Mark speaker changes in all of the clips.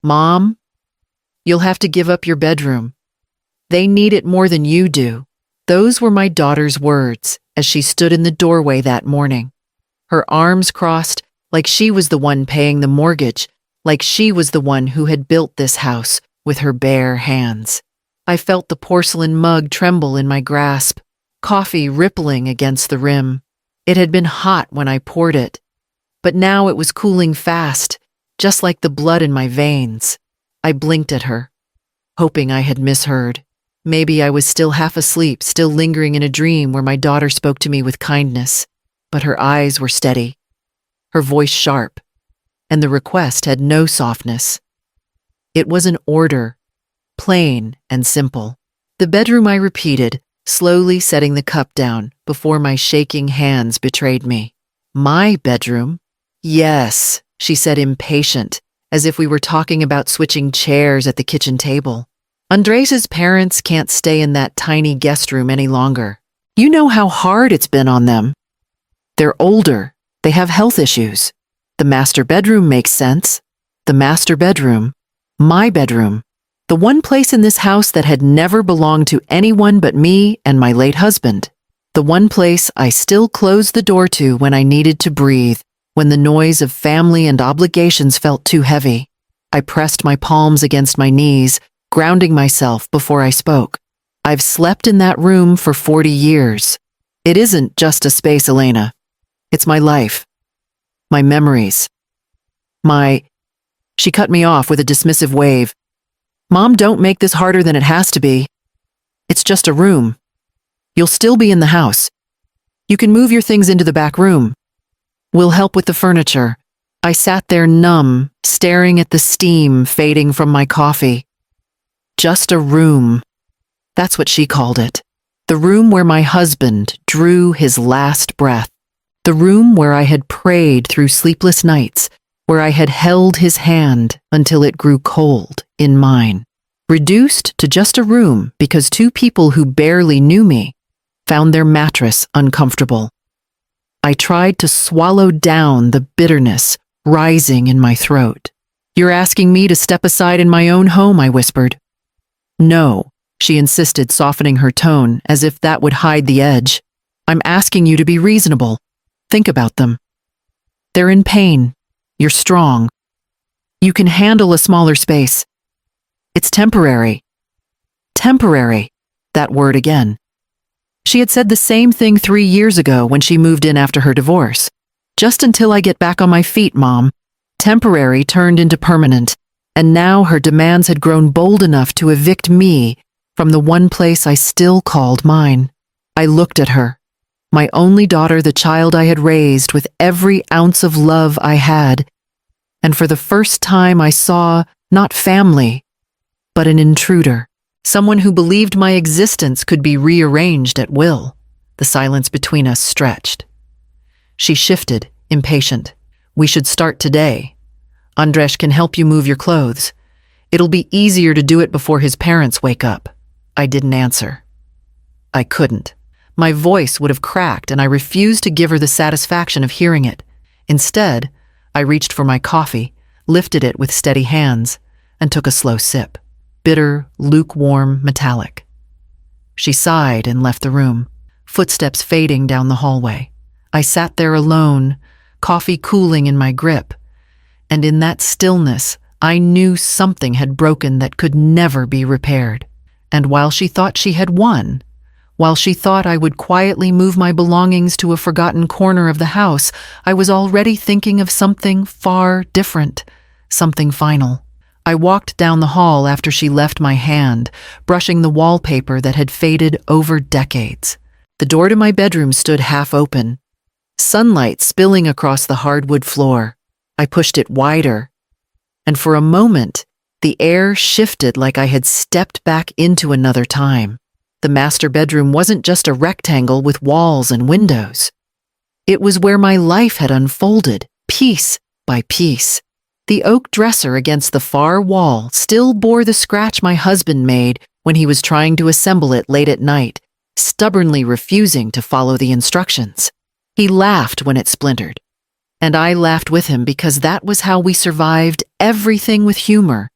Speaker 1: "Mom, you'll have to give up your bedroom. They need it more than you do." Those were my daughter's words as she stood in the doorway that morning, her arms crossed like she was the one paying the mortgage, like she was the one who had built this house with her bare hands. I felt the porcelain mug tremble in my grasp, coffee rippling against the rim. It had been hot when I poured it, but now it was cooling fast, just like the blood in my veins. I blinked at her, hoping I had misheard. Maybe I was still half asleep, still lingering in a dream where my daughter spoke to me with kindness, but her eyes were steady, her voice sharp, and the request had no softness. It was an order, plain and simple. The bedroom, I repeated, slowly setting the cup down before my shaking hands betrayed me. "My bedroom?" "Yes," she said, impatient, as if we were talking about switching chairs at the kitchen table. "Andres's parents can't stay in that tiny guest room any longer. You know how hard it's been on them. They're older. They have health issues. The master bedroom makes sense. The master bedroom. My bedroom. The one place in this house that had never belonged to anyone but me and my late husband. The one place I still closed the door to when I needed to breathe, when the noise of family and obligations felt too heavy. I pressed my palms against my knees, grounding myself before I spoke. I've slept in that room for 40 years. It isn't just a space, Elena. It's my life. My memories. She cut me off with a dismissive wave. "Mom, don't make this harder than it has to be. It's just a room. You'll still be in the house. You can move your things into the back room. We'll help with the furniture." I sat there numb, staring at the steam fading from my coffee. Just a room. That's what she called it. The room where my husband drew his last breath. The room where I had prayed through sleepless nights, where I had held his hand until it grew cold in mine. Reduced to just a room because two people who barely knew me found their mattress uncomfortable. I tried to swallow down the bitterness rising in my throat. "You're asking me to step aside in my own home," I whispered. "No," she insisted, softening her tone as if that would hide the edge. "I'm asking you to be reasonable. Think about them. They're in pain. You're strong. You can handle a smaller space. It's temporary." Temporary. That word again. She had said the same thing 3 years ago when she moved in after her divorce. "Just until I get back on my feet, Mom." Temporary turned into permanent, and now her demands had grown bold enough to evict me from the one place I still called mine. I looked at her, my only daughter, the child I had raised with every ounce of love I had, and for the first time I saw not family, but an intruder, someone who believed my existence could be rearranged at will. The silence between us stretched. She shifted, impatient. "We should start today. Andres can help you move your clothes. It'll be easier to do it before his parents wake up." I didn't answer. I couldn't. My voice would have cracked, and I refused to give her the satisfaction of hearing it. Instead, I reached for my coffee, lifted it with steady hands, and took a slow sip. Bitter, lukewarm, metallic. She sighed and left the room, footsteps fading down the hallway. I sat there alone, coffee cooling in my grip, and in that stillness, I knew something had broken that could never be repaired. And while she thought she had won, while she thought I would quietly move my belongings to a forgotten corner of the house, I was already thinking of something far different, something final. I walked down the hall after she left my hand, brushing the wallpaper that had faded over decades. The door to my bedroom stood half open, sunlight spilling across the hardwood floor. I pushed it wider, and for a moment, the air shifted like I had stepped back into another time. The master bedroom wasn't just a rectangle with walls and windows. It was where my life had unfolded, piece by piece. The oak dresser against the far wall still bore the scratch my husband made when he was trying to assemble it late at night, stubbornly refusing to follow the instructions. He laughed when it splintered. And I laughed with him because that was how we survived everything with humor,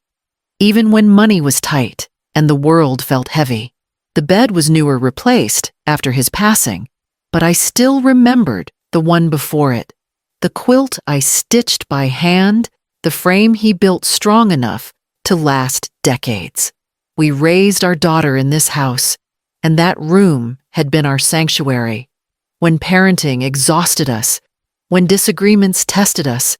Speaker 1: even when money was tight and the world felt heavy. The bed was newer replaced after his passing, but I still remembered the one before it. The quilt I stitched by hand, the frame he built strong enough to last decades. We raised our daughter in this house, and that room had been our sanctuary. When parenting exhausted us, when disagreements tested us,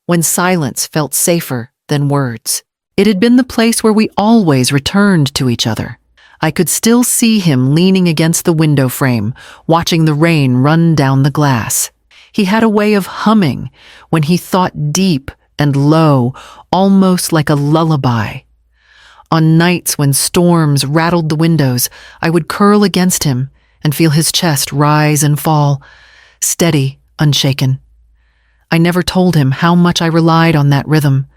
Speaker 1: when silence felt safer than words. It had been the place where we always returned to each other. I could still see him leaning against the window frame, watching the rain run down the glass. He had a way of humming when he thought deep and low, almost like a lullaby. On nights when storms rattled the windows, I would curl against him and feel his chest rise and fall, steady, unshaken. I never told him how much I relied on that rhythm,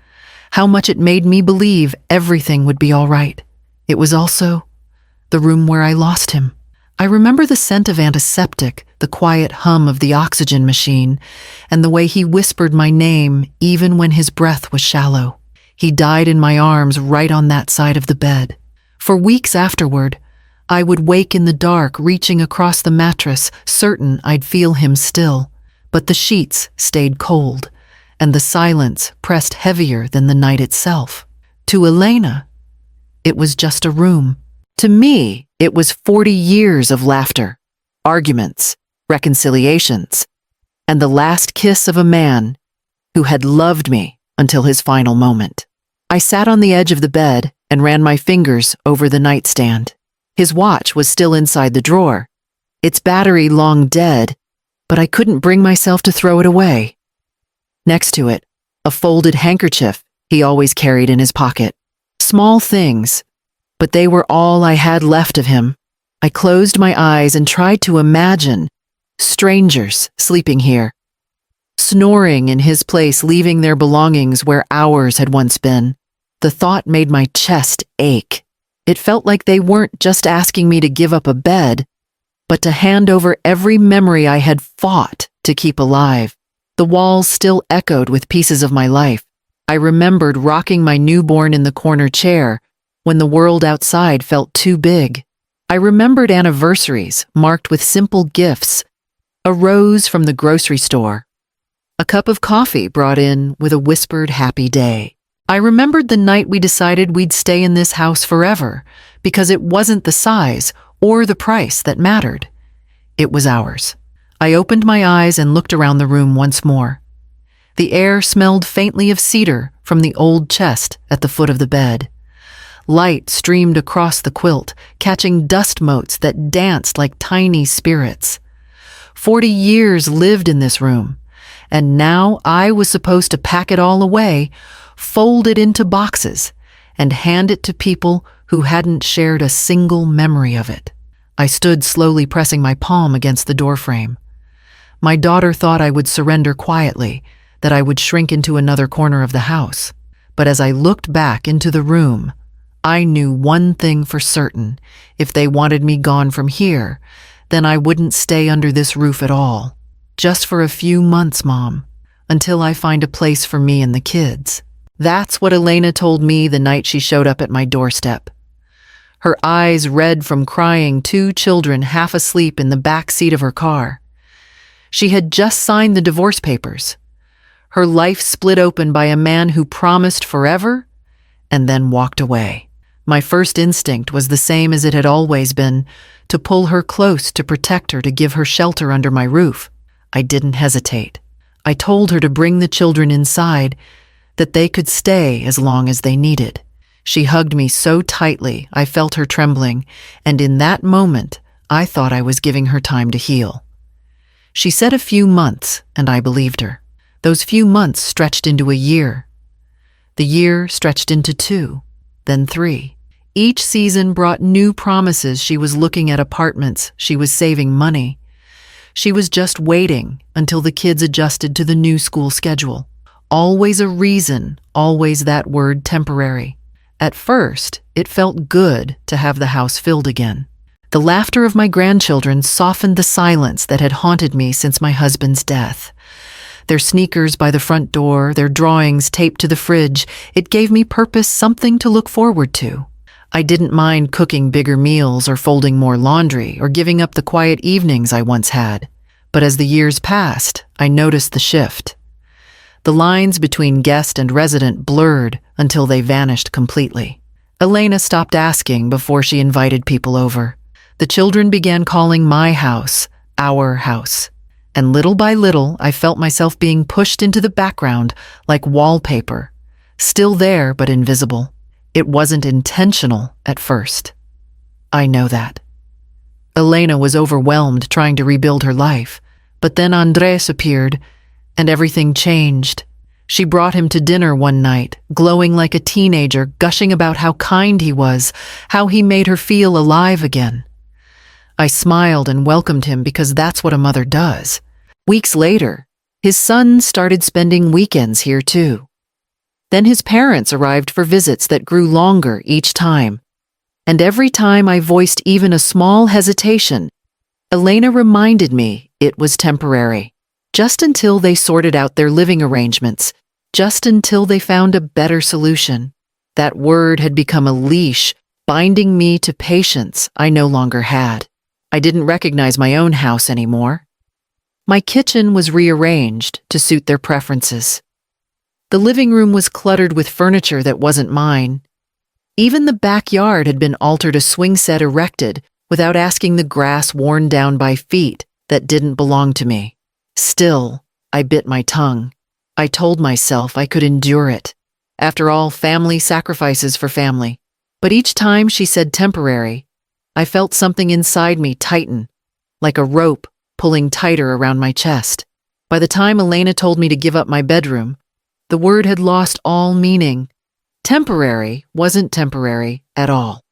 Speaker 1: how much it made me believe everything would be all right. It was also the room where I lost him. I remember the scent of antiseptic, the quiet hum of the oxygen machine, and the way he whispered my name even when his breath was shallow. He died in my arms right on that side of the bed. For weeks afterward, I would wake in the dark, reaching across the mattress, certain I'd feel him still. But the sheets stayed cold, and the silence pressed heavier than the night itself. To Elena, it was just a room. To me, it was 40 years of laughter, arguments, reconciliations, and the last kiss of a man who had loved me until his final moment. I sat on the edge of the bed and ran my fingers over the nightstand. His watch was still inside the drawer, its battery long dead, but I couldn't bring myself to throw it away. Next to it, a folded handkerchief he always carried in his pocket. Small things, but they were all I had left of him. I closed my eyes and tried to imagine strangers sleeping here, snoring in his place, leaving their belongings where ours had once been. The thought made my chest ache. It felt like they weren't just asking me to give up a bed, but to hand over every memory I had fought to keep alive. The walls still echoed with pieces of my life. I remembered rocking my newborn in the corner chair when the world outside felt too big. I remembered anniversaries marked with simple gifts, a rose from the grocery store, a cup of coffee brought in with a whispered happy day. I remembered the night we decided we'd stay in this house forever because it wasn't the size or the price that mattered. It was ours. I opened my eyes and looked around the room once more. The air smelled faintly of cedar from the old chest at the foot of the bed. Light streamed across the quilt, catching dust motes that danced like tiny spirits. 40 years lived in this room, and now I was supposed to pack it all away, fold it into boxes, and hand it to people who hadn't shared a single memory of it. I stood slowly pressing my palm against the doorframe. My daughter thought I would surrender quietly, that I would shrink into another corner of the house. But as I looked back into the room, I knew one thing for certain. If they wanted me gone from here, then I wouldn't stay under this roof at all. Just for a few months, Mom, until I find a place for me and the kids. That's what Elena told me the night she showed up at my doorstep. Her eyes red from crying, 2 children half asleep in the back seat of her car. She had just signed the divorce papers. Her life split open by a man who promised forever and then walked away. My first instinct was the same as it had always been, to pull her close, to protect her, to give her shelter under my roof. I didn't hesitate. I told her to bring the children inside, that they could stay as long as they needed. She hugged me so tightly I felt her trembling, and in that moment I thought I was giving her time to heal. She said a few months, and I believed her. Those few months stretched into a year. The year stretched into 2, then 3. Each season brought new promises. She was looking at apartments. She was saving money. She was just waiting until the kids adjusted to the new school schedule. Always a reason, always that word temporary. At first, it felt good to have the house filled again. The laughter of my grandchildren softened the silence that had haunted me since my husband's death. Their sneakers by the front door, their drawings taped to the fridge, it gave me purpose, something to look forward to. I didn't mind cooking bigger meals or folding more laundry or giving up the quiet evenings I once had. But as the years passed, I noticed the shift. The lines between guest and resident blurred until they vanished completely. Elena stopped asking before she invited people over. The children began calling my house our house. And little by little, I felt myself being pushed into the background like wallpaper, still there but invisible. It wasn't intentional at first. I know that. Elena was overwhelmed trying to rebuild her life, but then Andres appeared, and everything changed. She brought him to dinner one night, glowing like a teenager, gushing about how kind he was, how he made her feel alive again. I smiled and welcomed him because that's what a mother does. Weeks later, his son started spending weekends here too. Then his parents arrived for visits that grew longer each time. And every time I voiced even a small hesitation, Elena reminded me it was temporary. Just until they sorted out their living arrangements, just until they found a better solution. That word had become a leash, binding me to patience I no longer had. I didn't recognize my own house anymore. My kitchen was rearranged to suit their preferences. The living room was cluttered with furniture that wasn't mine. Even the backyard had been altered, a swing set erected without asking the grass worn down by feet that didn't belong to me. Still, I bit my tongue. I told myself I could endure it. After all, family sacrifices for family. But each time she said temporary, I felt something inside me tighten, like a rope pulling tighter around my chest. By the time Elena told me to give up my bedroom, the word had lost all meaning. Temporary wasn't temporary at all.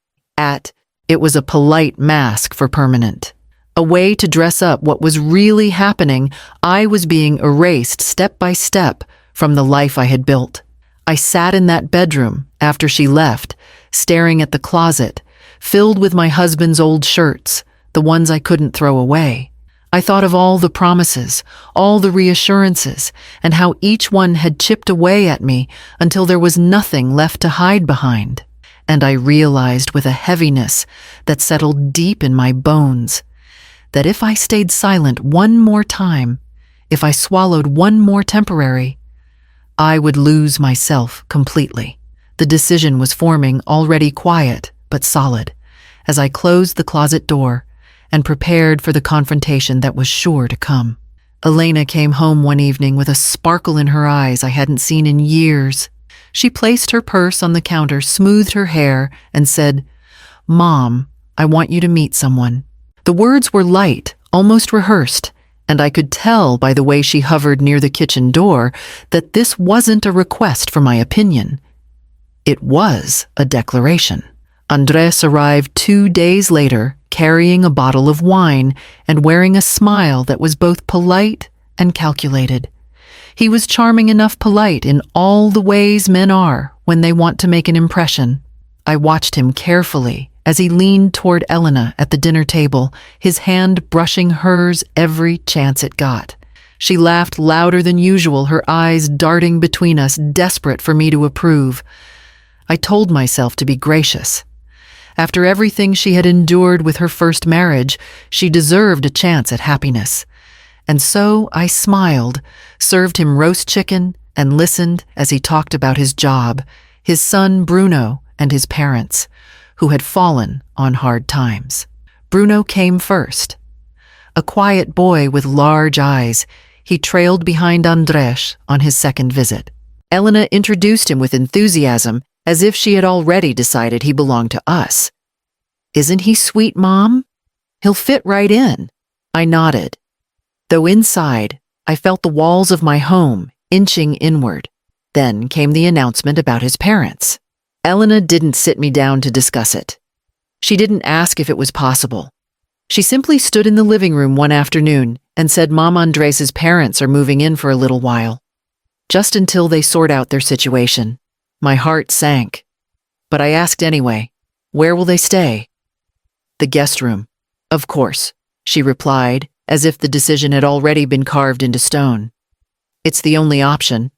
Speaker 1: It was a polite mask for permanent. A way to dress up what was really happening. I was being erased step by step from the life I had built. I sat in that bedroom after she left, staring at the closet, filled with my husband's old shirts, the ones I couldn't throw away. I thought of all the promises, all the reassurances, and how each one had chipped away at me until there was nothing left to hide behind. And I realized with a heaviness that settled deep in my bones that if I stayed silent one more time, if I swallowed one more temporary, I would lose myself completely. The decision was forming, already quiet but solid, as I closed the closet door and prepared for the confrontation that was sure to come. Elena came home one evening with a sparkle in her eyes I hadn't seen in years. She placed her purse on the counter, smoothed her hair, and said, "Mom, I want you to meet someone." The words were light, almost rehearsed, and I could tell by the way she hovered near the kitchen door that this wasn't a request for my opinion. It was a declaration. Andres arrived 2 days later, carrying a bottle of wine and wearing a smile that was both polite and calculated. He was charming enough polite in all the ways men are when they want to make an impression. I watched him carefully as he leaned toward Elena at the dinner table, his hand brushing hers every chance it got. She laughed louder than usual, her eyes darting between us, desperate for me to approve. I told myself to be gracious. After everything she had endured with her first marriage, she deserved a chance at happiness. And so I smiled, served him roast chicken, and listened as he talked about his job, his son Bruno, and his parents, who had fallen on hard times. Bruno came first. A quiet boy with large eyes, he trailed behind Andres on his second visit. Elena introduced him with enthusiasm, as if she had already decided he belonged to us. "Isn't he sweet, Mom? He'll fit right in." I nodded. Though inside, I felt the walls of my home inching inward. Then came the announcement about his parents. Elena didn't sit me down to discuss it. She didn't ask if it was possible. She simply stood in the living room one afternoon and said Mom Andres's parents are moving in for a little while, just until they sort out their situation. My heart sank. But I asked anyway, "Where will they stay?" "The guest room." "Of course," she replied, as if the decision had already been carved into stone. It's the only option.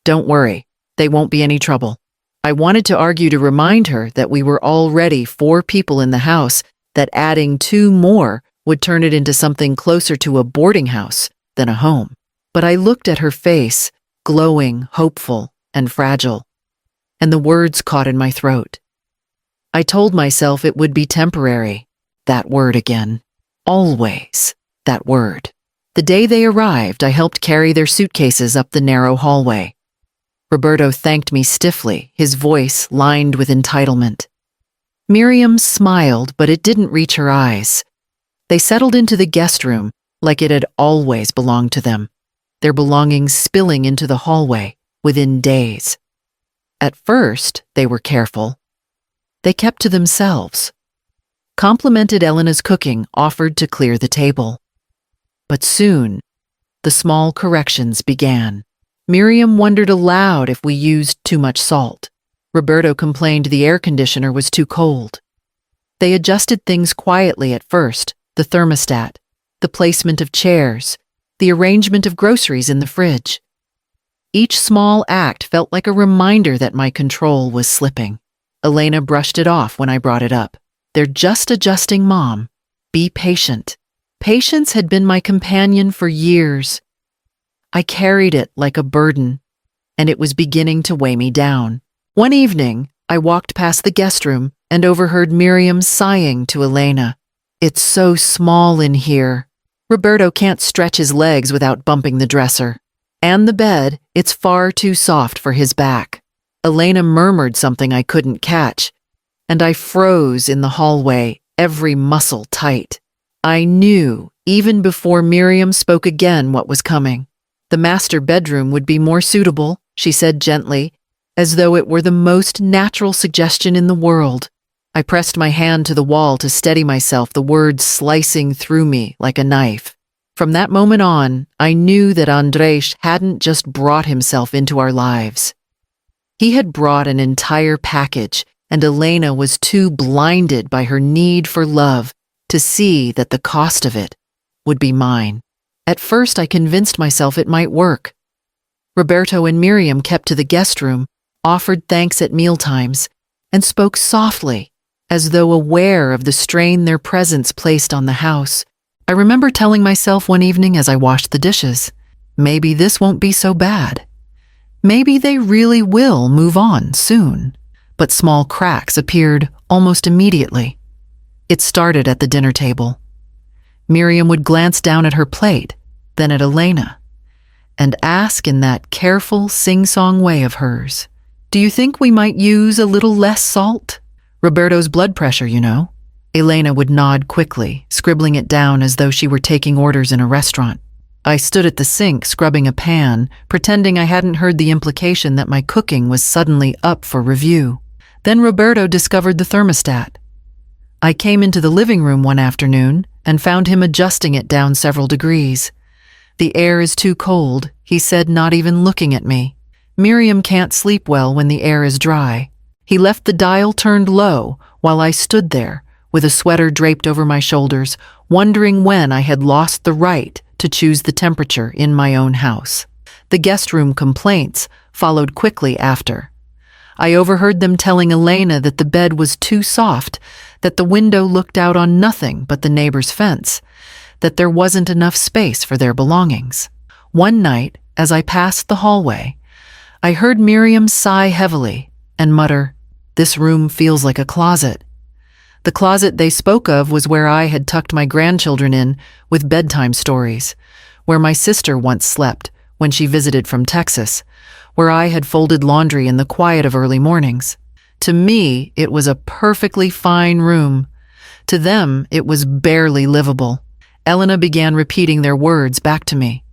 Speaker 1: Don't worry, they won't be any trouble. I wanted to argue to remind her that we were already 4 people in the house, that adding 2 more would turn it into something closer to a boarding house than a home. But I looked at her face, glowing, hopeful, and fragile, and the words caught in my throat. I told myself it would be temporary. That word again. Always that word. The day they arrived, I helped carry their suitcases up the narrow hallway. Roberto thanked me stiffly, his voice lined with entitlement. Miriam smiled, but it didn't reach her eyes. They settled into the guest room like it had always belonged to them, their belongings spilling into the hallway within days. At first, they were careful. They kept to themselves, complimented Elena's cooking, offered to clear the table. But soon, the small corrections began. Miriam wondered aloud if we used too much salt. Roberto complained the air conditioner was too cold. They adjusted things quietly at first, the thermostat, the placement of chairs, the arrangement of groceries in the fridge. Each small act felt like a reminder that my control was slipping. Elena brushed it off when I brought it up. They're just adjusting, Mom. Be patient. Patience had been my companion for years. I carried it like a burden, and it was beginning to weigh me down. One evening, I walked past the guest room and overheard Miriam sighing to Elena. It's so small in here. Roberto can't stretch his legs without bumping the dresser. And the bed, it's far too soft for his back. Elena murmured something I couldn't catch, and I froze in the hallway, every muscle tight. I knew, even before Miriam spoke again, what was coming. The master bedroom would be more suitable, she said gently, as though it were the most natural suggestion in the world. I pressed my hand to the wall to steady myself, the words slicing through me like a knife. From that moment on, I knew that Andrés hadn't just brought himself into our lives. He had brought an entire package, and Elena was too blinded by her need for love to see that the cost of it would be mine. At first, I convinced myself it might work. Roberto and Miriam kept to the guest room, offered thanks at mealtimes, and spoke softly, as though aware of the strain their presence placed on the house. I remember telling myself one evening as I washed the dishes, maybe this won't be so bad. Maybe they really will move on soon. But small cracks appeared almost immediately. It started at the dinner table. Miriam would glance down at her plate, then at Elena, and ask in that careful sing-song way of hers, "Do you think we might use a little less salt? Roberto's blood pressure, you know." Elena would nod quickly, scribbling it down as though she were taking orders in a restaurant. I stood at the sink, scrubbing a pan, pretending I hadn't heard the implication that my cooking was suddenly up for review. Then Roberto discovered the thermostat. I came into the living room one afternoon and found him adjusting it down several degrees. "The air is too cold," he said, not even looking at me. "Miriam can't sleep well when the air is dry." He left the dial turned low while I stood there, with a sweater draped over my shoulders, wondering when I had lost the right to choose the temperature in my own house. The guest room complaints followed quickly after. I overheard them telling Elena that the bed was too soft, that the window looked out on nothing but the neighbor's fence, that there wasn't enough space for their belongings. One night, as I passed the hallway, I heard Miriam sigh heavily and mutter, "This room feels like a closet." The closet they spoke of was where I had tucked my grandchildren in with bedtime stories, where my sister once slept when she visited from Texas, where I had folded laundry in the quiet of early mornings. To me, it was a perfectly fine room. To them, it was barely livable. Elena began repeating their words back to me.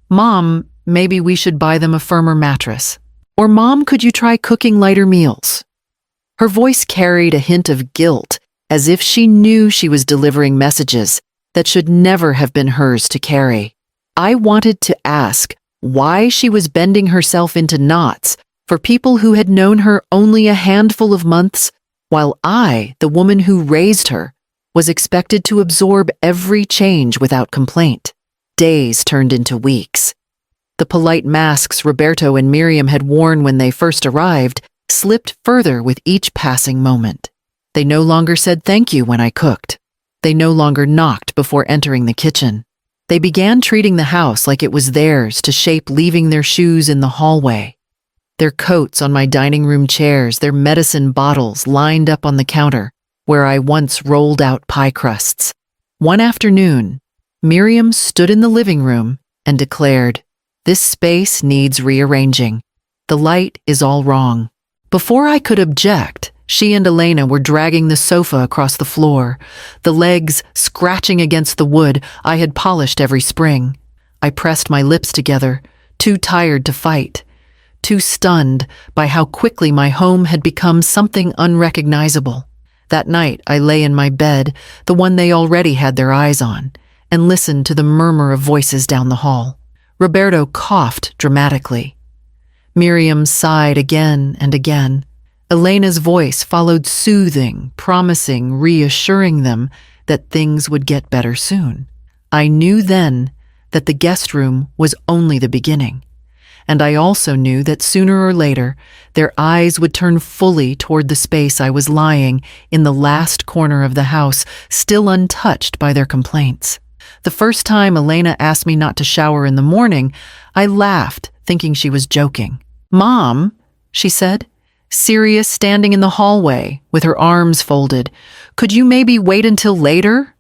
Speaker 1: "Mom, maybe we should buy them a firmer mattress." Or, "Mom, could you try cooking lighter meals?" Her voice carried a hint of guilt, as if she knew she was delivering messages that should never have been hers to carry. I wanted to ask why she was bending herself into knots for people who had known her only a handful of months, while I, the woman who raised her, was expected to absorb every change without complaint. Days turned into weeks. The polite masks Roberto and Miriam had worn when they first arrived slipped further with each passing moment. They no longer said thank you when I cooked. They no longer knocked before entering the kitchen. They began treating the house like it was theirs to shape, leaving their shoes in the hallway, their coats on my dining room chairs, their medicine bottles lined up on the counter where I once rolled out pie crusts. One afternoon, Miriam stood in the living room and declared, "This space needs rearranging. The light is all wrong." Before I could object, she and Elena were dragging the sofa across the floor, the legs scratching against the wood I had polished every spring. I pressed my lips together, too tired to fight, too stunned by how quickly my home had become something unrecognizable. That night, I lay in my bed, the one they already had their eyes on, and listened to the murmur of voices down the hall. Roberto coughed dramatically. Miriam sighed again and again. Elena's voice followed, soothing, promising, reassuring them that things would get better soon. I knew then that the guest room was only the beginning, and I also knew that sooner or later their eyes would turn fully toward the space I was lying in the last corner of the house, still untouched by their complaints. The first time Elena asked me not to shower in the morning, I laughed, thinking she was joking. "Mom," she said, serious, standing in the hallway with her arms folded, "could you maybe wait until later?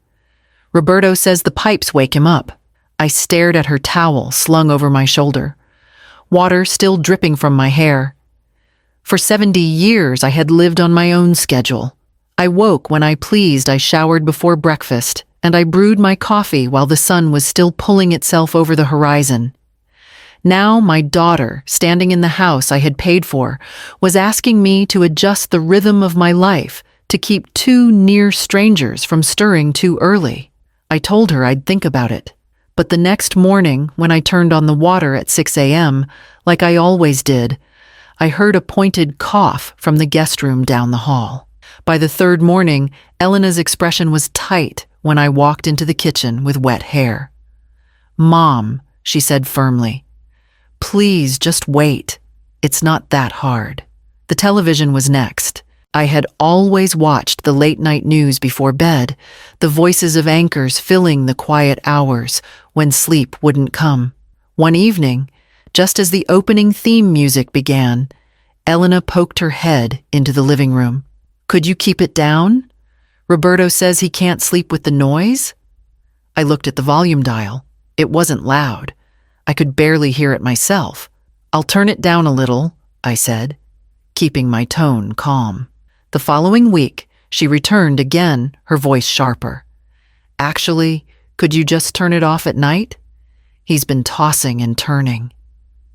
Speaker 1: Roberto says the pipes wake him up." I stared at her towel slung over my shoulder, water still dripping from my hair. For 70 years I had lived on my own schedule. I woke when I pleased, I showered before breakfast, and I brewed my coffee while the sun was still pulling itself over the horizon. Now my daughter, standing in the house I had paid for, was asking me to adjust the rhythm of my life to keep two near strangers from stirring too early. I told her I'd think about it. But the next morning, when I turned on the water at 6 a.m., like I always did, I heard a pointed cough from the guest room down the hall. By the third morning, Elena's expression was tight when I walked into the kitchen with wet hair. "Mom," she said firmly, "please just wait. It's not that hard." The television was next. I had always watched the late-night news before bed, the voices of anchors filling the quiet hours when sleep wouldn't come. One evening, just as the opening theme music began, Elena poked her head into the living room. "Could you keep it down? Roberto says he can't sleep with the noise." I looked at the volume dial. It wasn't loud. I could barely hear it myself. "I'll turn it down a little," I said, keeping my tone calm. The following week, she returned again, her voice sharper. "Actually, could you just turn it off at night? He's been tossing and turning."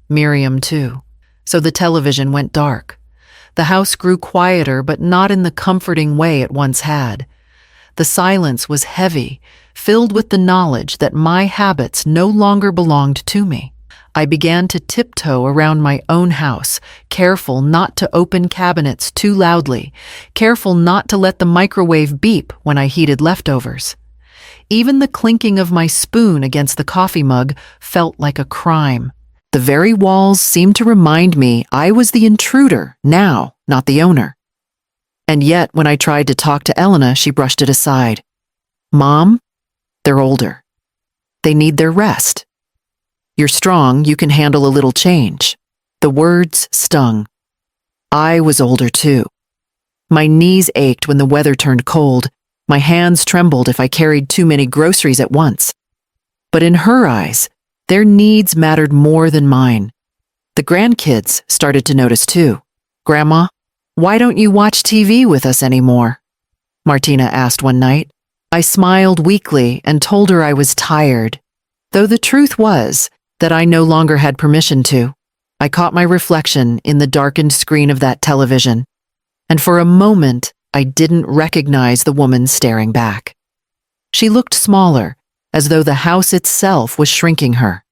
Speaker 1: Miriam, too. So the television went dark. The house grew quieter, but not in the comforting way it once had. The silence was heavy, filled with the knowledge that my habits no longer belonged to me. I began to tiptoe around my own house, careful not to open cabinets too loudly, careful not to let the microwave beep when I heated leftovers. Even the clinking of my spoon against the coffee mug felt like a crime. The very walls seemed to remind me I was the intruder now, not the owner. And yet, when I tried to talk to Elena, she brushed it aside. "Mom, they're older. They need their rest. You're strong, you can handle a little change." The words stung. I was older too. My knees ached when the weather turned cold. My hands trembled if I carried too many groceries at once. But in her eyes, their needs mattered more than mine. The grandkids started to notice too. "Grandma, why don't you watch TV with us anymore?" Martina asked one night. I smiled weakly and told her I was tired, though the truth was that I no longer had permission to. I caught my reflection in the darkened screen of that television, and for a moment I didn't recognize the woman staring back. She looked smaller, as though the house itself was shrinking her.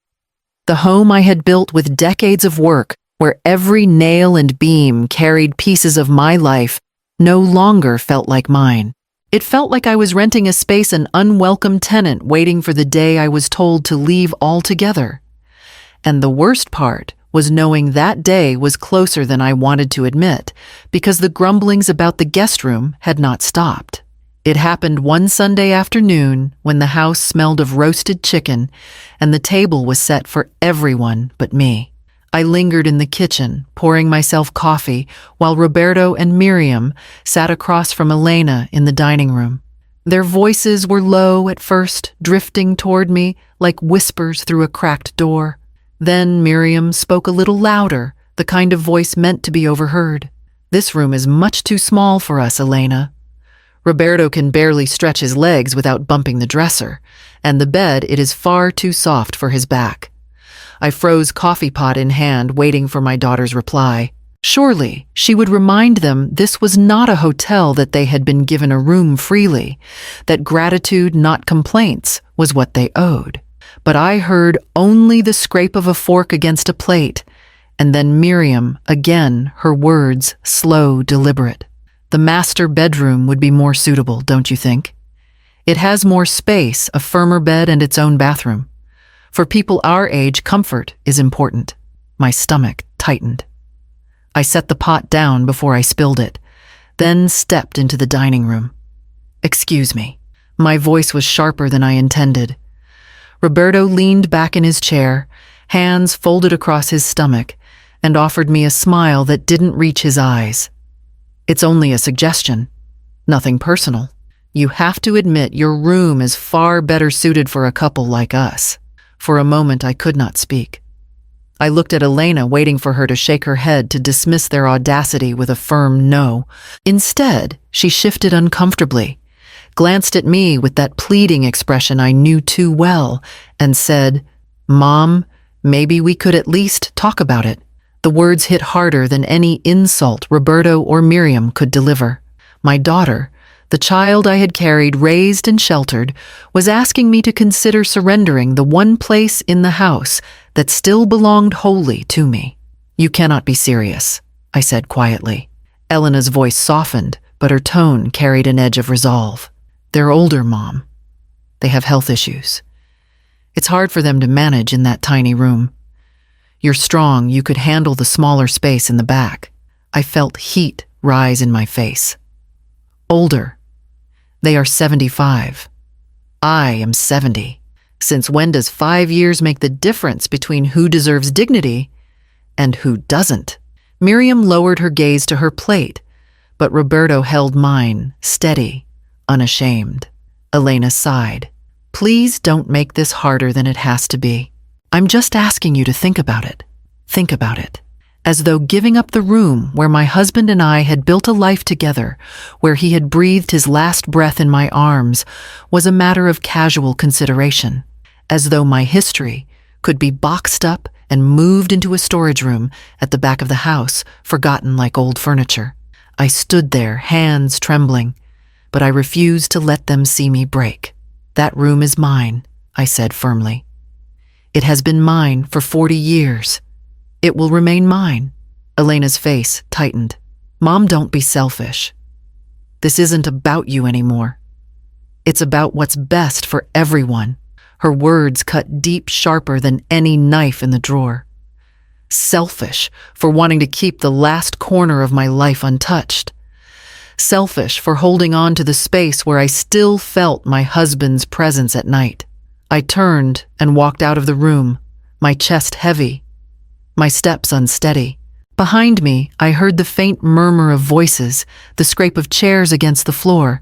Speaker 1: The home I had built with decades of work, where every nail and beam carried pieces of my life, no longer felt like mine. It felt like I was renting a space, an unwelcome tenant waiting for the day I was told to leave altogether. And the worst part was knowing that day was closer than I wanted to admit, because the grumblings about the guest room had not stopped. It happened one Sunday afternoon when the house smelled of roasted chicken and the table was set for everyone but me. I lingered in the kitchen, pouring myself coffee, while Roberto and Miriam sat across from Elena in the dining room. Their voices were low at first, drifting toward me like whispers through a cracked door. Then Miriam spoke a little louder, the kind of voice meant to be overheard. "This room is much too small for us, Elena. Roberto can barely stretch his legs without bumping the dresser, and the bed, it is far too soft for his back." I froze coffee pot in hand, waiting for my daughter's reply. Surely she would remind them this was not a hotel, that they had been given a room freely, that gratitude, not complaints, was what they owed. But I heard only the scrape of a fork against a plate, and then Miriam, again, her words slow, deliberate. "The master bedroom would be more suitable, don't you think? It has more space, a firmer bed, and its own bathroom. For people our age, comfort is important." My stomach tightened. I set the pot down before I spilled it, then stepped into the dining room. "Excuse me." My voice was sharper than I intended. Roberto leaned back in his chair, hands folded across his stomach, and offered me a smile that didn't reach his eyes. "It's only a suggestion. Nothing personal. You have to admit your room is far better suited for a couple like us." For a moment I could not speak. I looked at Elena, waiting for her to shake her head to dismiss their audacity with a firm no. Instead, she shifted uncomfortably, glanced at me with that pleading expression I knew too well, and said, "Mom, maybe we could at least talk about it." The words hit harder than any insult Roberto or Miriam could deliver. My daughter, the child I had carried, raised, and sheltered, was asking me to consider surrendering the one place in the house that still belonged wholly to me. "You cannot be serious," I said quietly. Elena's voice softened, but her tone carried an edge of resolve. "They're older, Mom. They have health issues. It's hard for them to manage in that tiny room. You're strong, you could handle the smaller space in the back." I felt heat rise in my face. "Older. They are 75. I am 70. Since when does 5 years make the difference between who deserves dignity and who doesn't?" Miriam lowered her gaze to her plate, but Roberto held mine, steady, unashamed. Elena sighed. "Please don't make this harder than it has to be. I'm just asking you to think about it. Think about it. As though giving up the room where my husband and I had built a life together, where he had breathed his last breath in my arms, was a matter of casual consideration. As though my history could be boxed up and moved into a storage room at the back of the house, forgotten like old furniture. I stood there, hands trembling, but I refused to let them see me break. "That room is mine," I said firmly. "It has been mine for 40 years. It will remain mine." Elena's face tightened. "Mom, don't be selfish. This isn't about you anymore. It's about what's best for everyone." Her words cut deep, sharper than any knife in the drawer. Selfish for wanting to keep the last corner of my life untouched. Selfish for holding on to the space where I still felt my husband's presence at night. I turned and walked out of the room, my chest heavy, my steps unsteady. Behind me, I heard the faint murmur of voices, the scrape of chairs against the floor,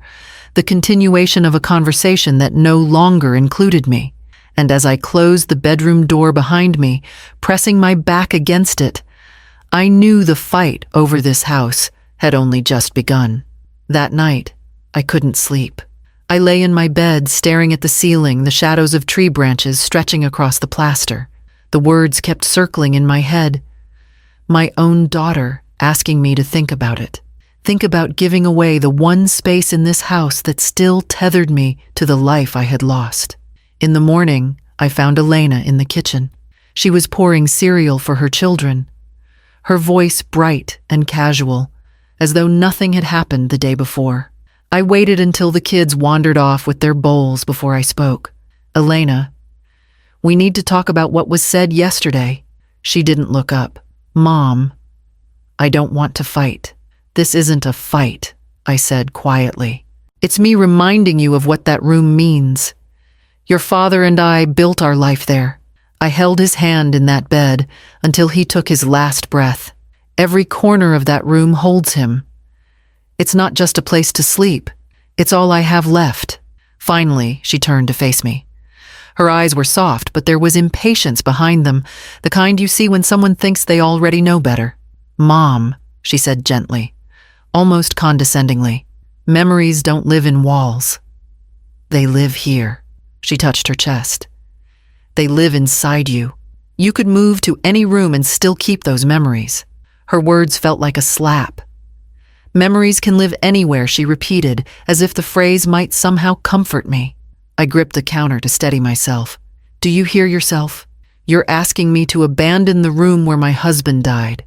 Speaker 1: the continuation of a conversation that no longer included me. And as I closed the bedroom door behind me, pressing my back against it, I knew the fight over this house had only just begun. That night, I couldn't sleep. I lay in my bed, staring at the ceiling, the shadows of tree branches stretching across the plaster. The words kept circling in my head. My own daughter asking me to think about it. Think about giving away the one space in this house that still tethered me to the life I had lost. In the morning, I found Elena in the kitchen. She was pouring cereal for her children, her voice bright and casual, as though nothing had happened the day before. I waited until the kids wandered off with their bowls before I spoke. "Elena, We need to talk about what was said yesterday. She didn't look up. Mom, I don't want to fight. This isn't a fight, I said quietly. It's me reminding you of what that room means. Your father and I built our life there. I held his hand in that bed until he took his last breath. Every corner of that room holds him. It's not just a place to sleep. It's all I have left. Finally, she turned to face me. Her eyes were soft, but there was impatience behind them, the kind you see when someone thinks they already know better. Mom, she said gently, almost condescendingly, memories don't live in walls. They live here. She touched her chest. They live inside you. You could move to any room and still keep those memories. Her words felt like a slap. Memories can live anywhere, she repeated, as if the phrase might somehow comfort me. I gripped the counter to steady myself. Do you hear yourself? You're asking me to abandon the room where my husband died,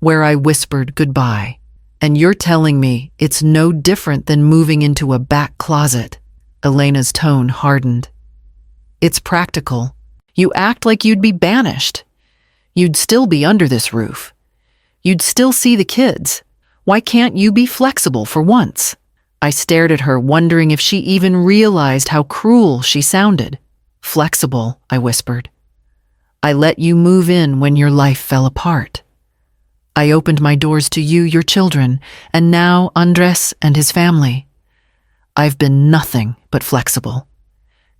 Speaker 1: where I whispered goodbye. And you're telling me it's no different than moving into a back closet. Elena's tone hardened. It's practical. You act like you'd be banished. You'd still be under this roof. You'd still see the kids. Why can't you be flexible for once? I stared at her, wondering if she even realized how cruel she sounded. Flexible, I whispered. I let you move in when your life fell apart. I opened my doors to you, your children, and now Andres and his family. I've been nothing but flexible.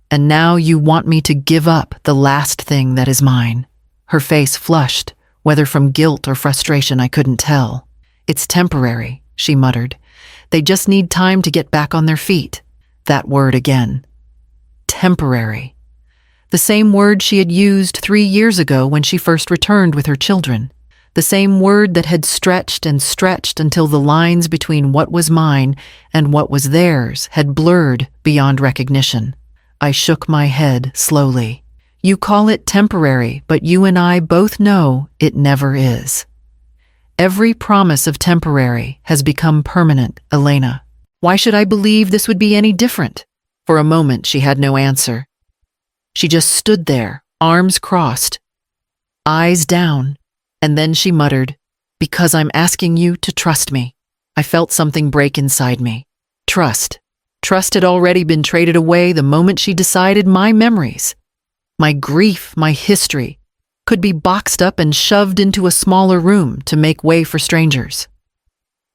Speaker 1: And now you want me to give up the last thing that is mine. Her face flushed, whether from guilt or frustration I couldn't tell. It's temporary, she muttered. They just need time to get back on their feet. That word again. Temporary. The same word she had used 3 years ago when she first returned with her children. The same word that had stretched and stretched until the lines between what was mine and what was theirs had blurred beyond recognition. I shook my head slowly. You call it temporary, but you and I both know it never is. Every promise of temporary has become permanent, Elena. Why should I believe this would be any different? For a moment, she had no answer. She just stood there, arms crossed, eyes down, and then she muttered, because I'm asking you to trust me. I felt something break inside me. Trust. Trust had already been traded away the moment she decided my memories, my grief, my history, could be boxed up and shoved into a smaller room to make way for strangers.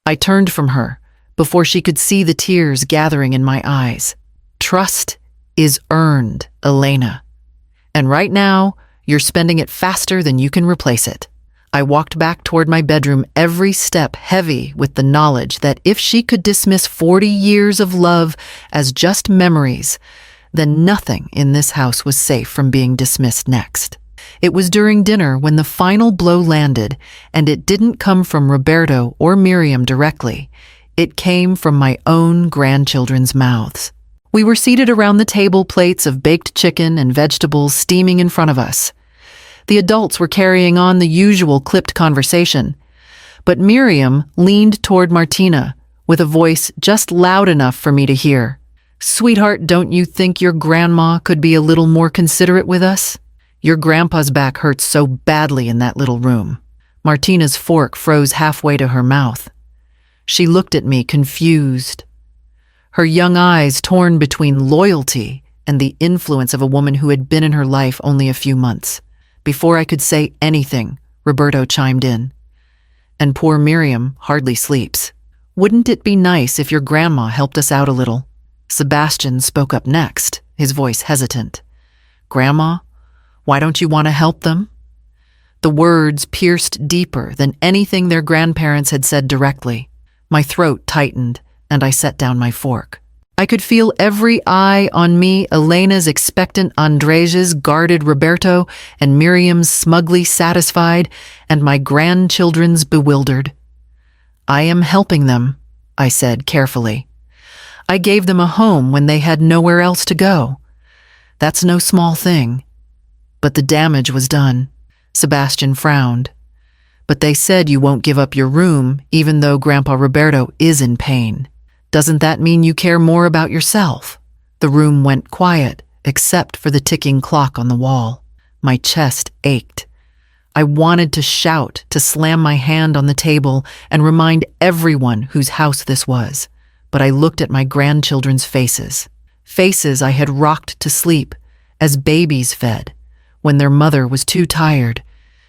Speaker 1: I turned from her before she could see the tears gathering in my eyes. Trust is earned, Elena. And right now, you're spending it faster than you can replace it. I walked back toward my bedroom, every step heavy with the knowledge that if she could dismiss 40 years of love as just memories, then nothing in this house was safe from being dismissed next. It was during dinner when the final blow landed, and it didn't come from Roberto or Miriam directly. It came from my own grandchildren's mouths. We were seated around the table, plates of baked chicken and vegetables steaming in front of us. The adults were carrying on the usual clipped conversation, but Miriam leaned toward Martina with a voice just loud enough for me to hear. Sweetheart, don't you think your grandma could be a little more considerate with us? Your grandpa's back hurts so badly in that little room. Martina's fork froze halfway to her mouth. She looked at me, confused. Her young eyes torn between loyalty and the influence of a woman who had been in her life only a few months. Before I could say anything, Roberto chimed in. And poor Miriam hardly sleeps. Wouldn't it be nice if your grandma helped us out a little? Sebastian spoke up next, his voice hesitant. Grandma? Why don't you want to help them? The words pierced deeper than anything their grandparents had said directly. My throat tightened, and I set down my fork. I could feel every eye on me, Elena's expectant, Andres's guarded Roberto, and Miriam's smugly satisfied, and my grandchildren's bewildered. I am helping them, I said carefully. I gave them a home when they had nowhere else to go. That's no small thing. But the damage was done. Sebastian frowned. But they said you won't give up your room, even though Grandpa Roberto is in pain. Doesn't that mean you care more about yourself? The room went quiet except for the ticking clock on the wall. My chest ached. I wanted to shout, to slam my hand on the table and remind everyone whose house this was. But I looked at my grandchildren's faces. Faces I had rocked to sleep, as babies fed, when their mother was too tired,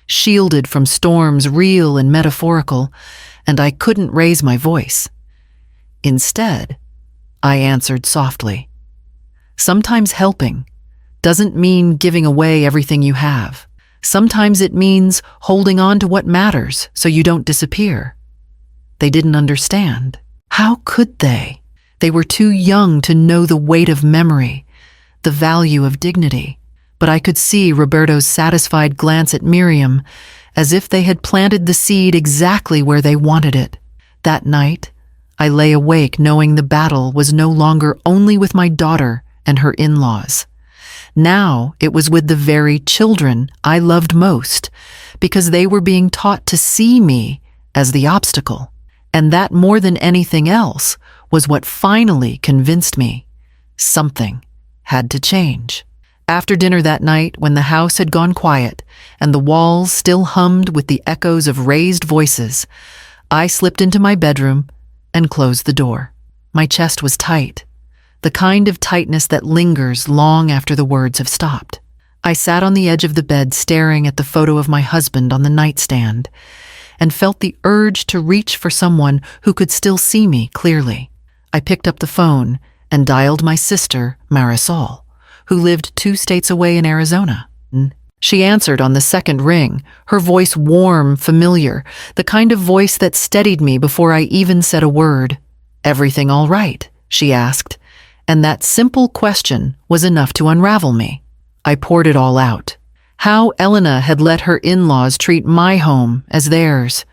Speaker 1: shielded from storms real and metaphorical, and I couldn't raise my voice. Instead, I answered softly. Sometimes helping doesn't mean giving away everything you have. Sometimes it means holding on to what matters so you don't disappear. They didn't understand. How could they? They were too young to know the weight of memory, the value of dignity. But I could see Roberto's satisfied glance at Miriam, as if they had planted the seed exactly where they wanted it. That night, I lay awake knowing the battle was no longer only with my daughter and her in-laws. Now it was with the very children I loved most, because they were being taught to see me as the obstacle. And that, more than anything else, was what finally convinced me something had to change. After dinner that night, when the house had gone quiet and the walls still hummed with the echoes of raised voices, I slipped into my bedroom and closed the door. My chest was tight, the kind of tightness that lingers long after the words have stopped. I sat on the edge of the bed staring at the photo of my husband on the nightstand and felt the urge to reach for someone who could still see me clearly. I picked up the phone and dialed my sister, Marisol, who lived 2 states away in Arizona. She answered on the second ring, her voice warm, familiar, the kind of voice that steadied me before I even said a word. "Everything all right?" she asked, and that simple question was enough to unravel me. I poured it all out. How Elena had let her in-laws treat my home as theirs.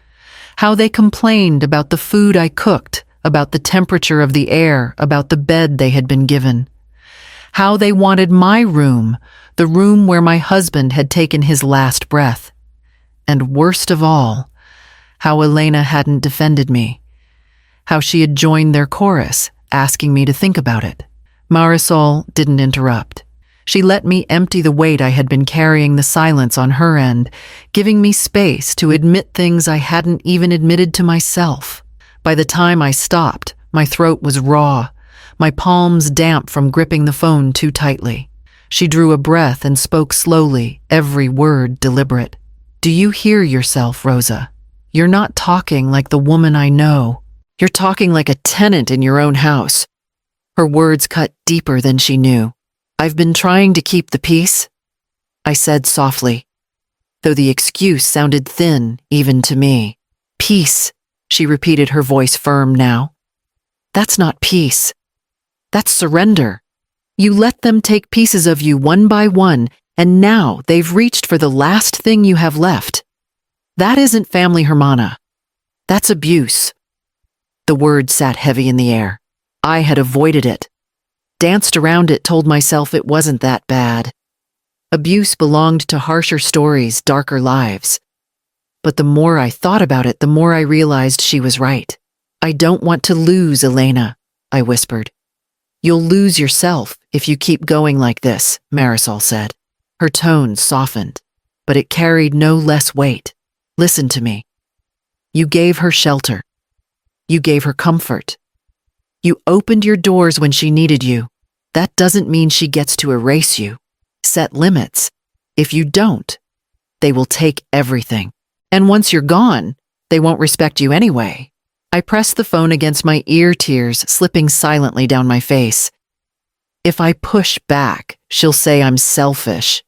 Speaker 1: How they complained about the food I cooked, about the temperature of the air, about the bed they had been given. How they wanted my room, the room where my husband had taken his last breath. And worst of all, how Elena hadn't defended me. How she had joined their chorus, asking me to think about it. Marisol didn't interrupt. She let me empty the weight I had been carrying, the silence on her end, giving me space to admit things I hadn't even admitted to myself. By the time I stopped, my throat was raw, my palms damp from gripping the phone too tightly. She drew a breath and spoke slowly, every word deliberate. "Do you hear yourself, Rosa? You're not talking like the woman I know. You're talking like a tenant in your own house." Her words cut deeper than she knew. "I've been trying to keep the peace," I said softly, though the excuse sounded thin even to me. "Peace," she repeated, her voice firm now. "That's not peace. That's surrender. You let them take pieces of you one by one, and now they've reached for the last thing you have left. That isn't family, Hermana. That's abuse." The word sat heavy in the air. I had avoided it, danced around it, told myself it wasn't that bad. Abuse belonged to harsher stories, darker lives. But the more I thought about it, the more I realized she was right. "I don't want to lose Elena," I whispered. "You'll lose yourself if you keep going like this," Marisol said. Her tone softened, but it carried no less weight. "Listen to me. You gave her shelter. You gave her comfort. You opened your doors when she needed you. That doesn't mean she gets to erase you. Set limits. If you don't, they will take everything. And once you're gone, they won't respect you anyway." I pressed the phone against my ear, tears slipping silently down my face. If I push back, she'll say I'm selfish.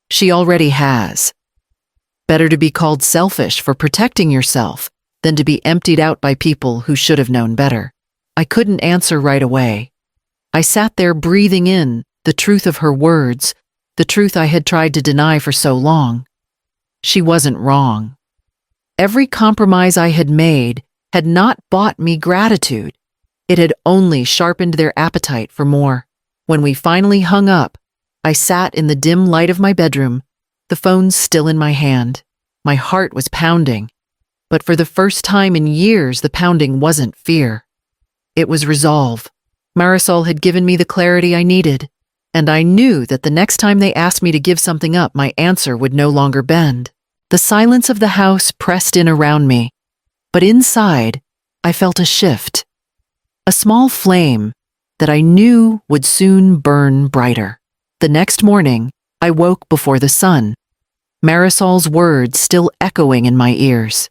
Speaker 1: She already has. Better to be called selfish for protecting yourself than to be emptied out by people who should have known better. I couldn't answer right away. I sat there breathing in the truth of her words, the truth I had tried to deny for so long. She wasn't wrong. Every compromise I had made had not bought me gratitude. It had only sharpened their appetite for more. When we finally hung up, I sat in the dim light of my bedroom, the phone still in my hand. My heart was pounding, but for the first time in years, the pounding wasn't fear. It was resolve. Marisol had given me the clarity I needed. And I knew that the next time they asked me to give something up, my answer would no longer bend. The silence of the house pressed in around me, but inside, I felt a shift. A small flame that I knew would soon burn brighter. The next morning, I woke before the sun, Marisol's words still echoing in my ears.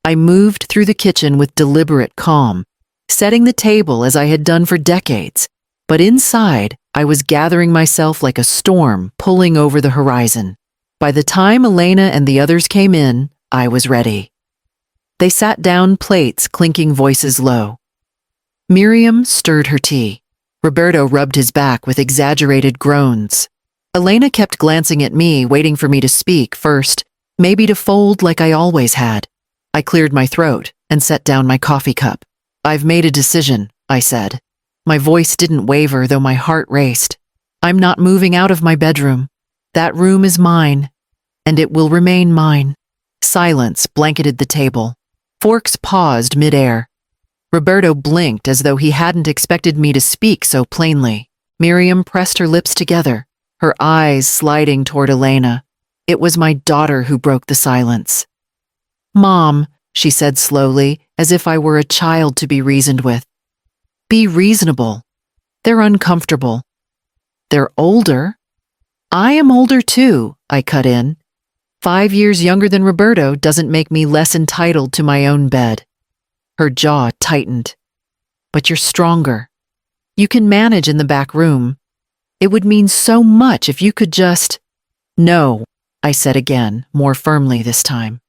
Speaker 1: I moved through the kitchen with deliberate calm, setting the table as I had done for decades, but inside, I was gathering myself like a storm pulling over the horizon. By the time Elena and the others came in, I was ready. They sat down, plates clinking, voices low. Miriam stirred her tea. Roberto rubbed his back with exaggerated groans. Elena kept glancing at me, waiting for me to speak first, maybe to fold like I always had. I cleared my throat and set down my coffee cup. "I've made a decision," I said. My voice didn't waver, though my heart raced. "I'm not moving out of my bedroom. That room is mine, and it will remain mine." Silence blanketed the table. Forks paused midair. Roberto blinked as though he hadn't expected me to speak so plainly. Miriam pressed her lips together, her eyes sliding toward Elena. It was my daughter who broke the silence. "Mom," she said slowly, as if I were a child to be reasoned with. "Be reasonable. They're uncomfortable. They're older." "I am older too," I cut in. 5 years younger than Roberto doesn't make me less entitled to my own bed. Her jaw tightened. "But you're stronger. You can manage in the back room. It would mean so much if you could just—" "No," I said again, more firmly this time.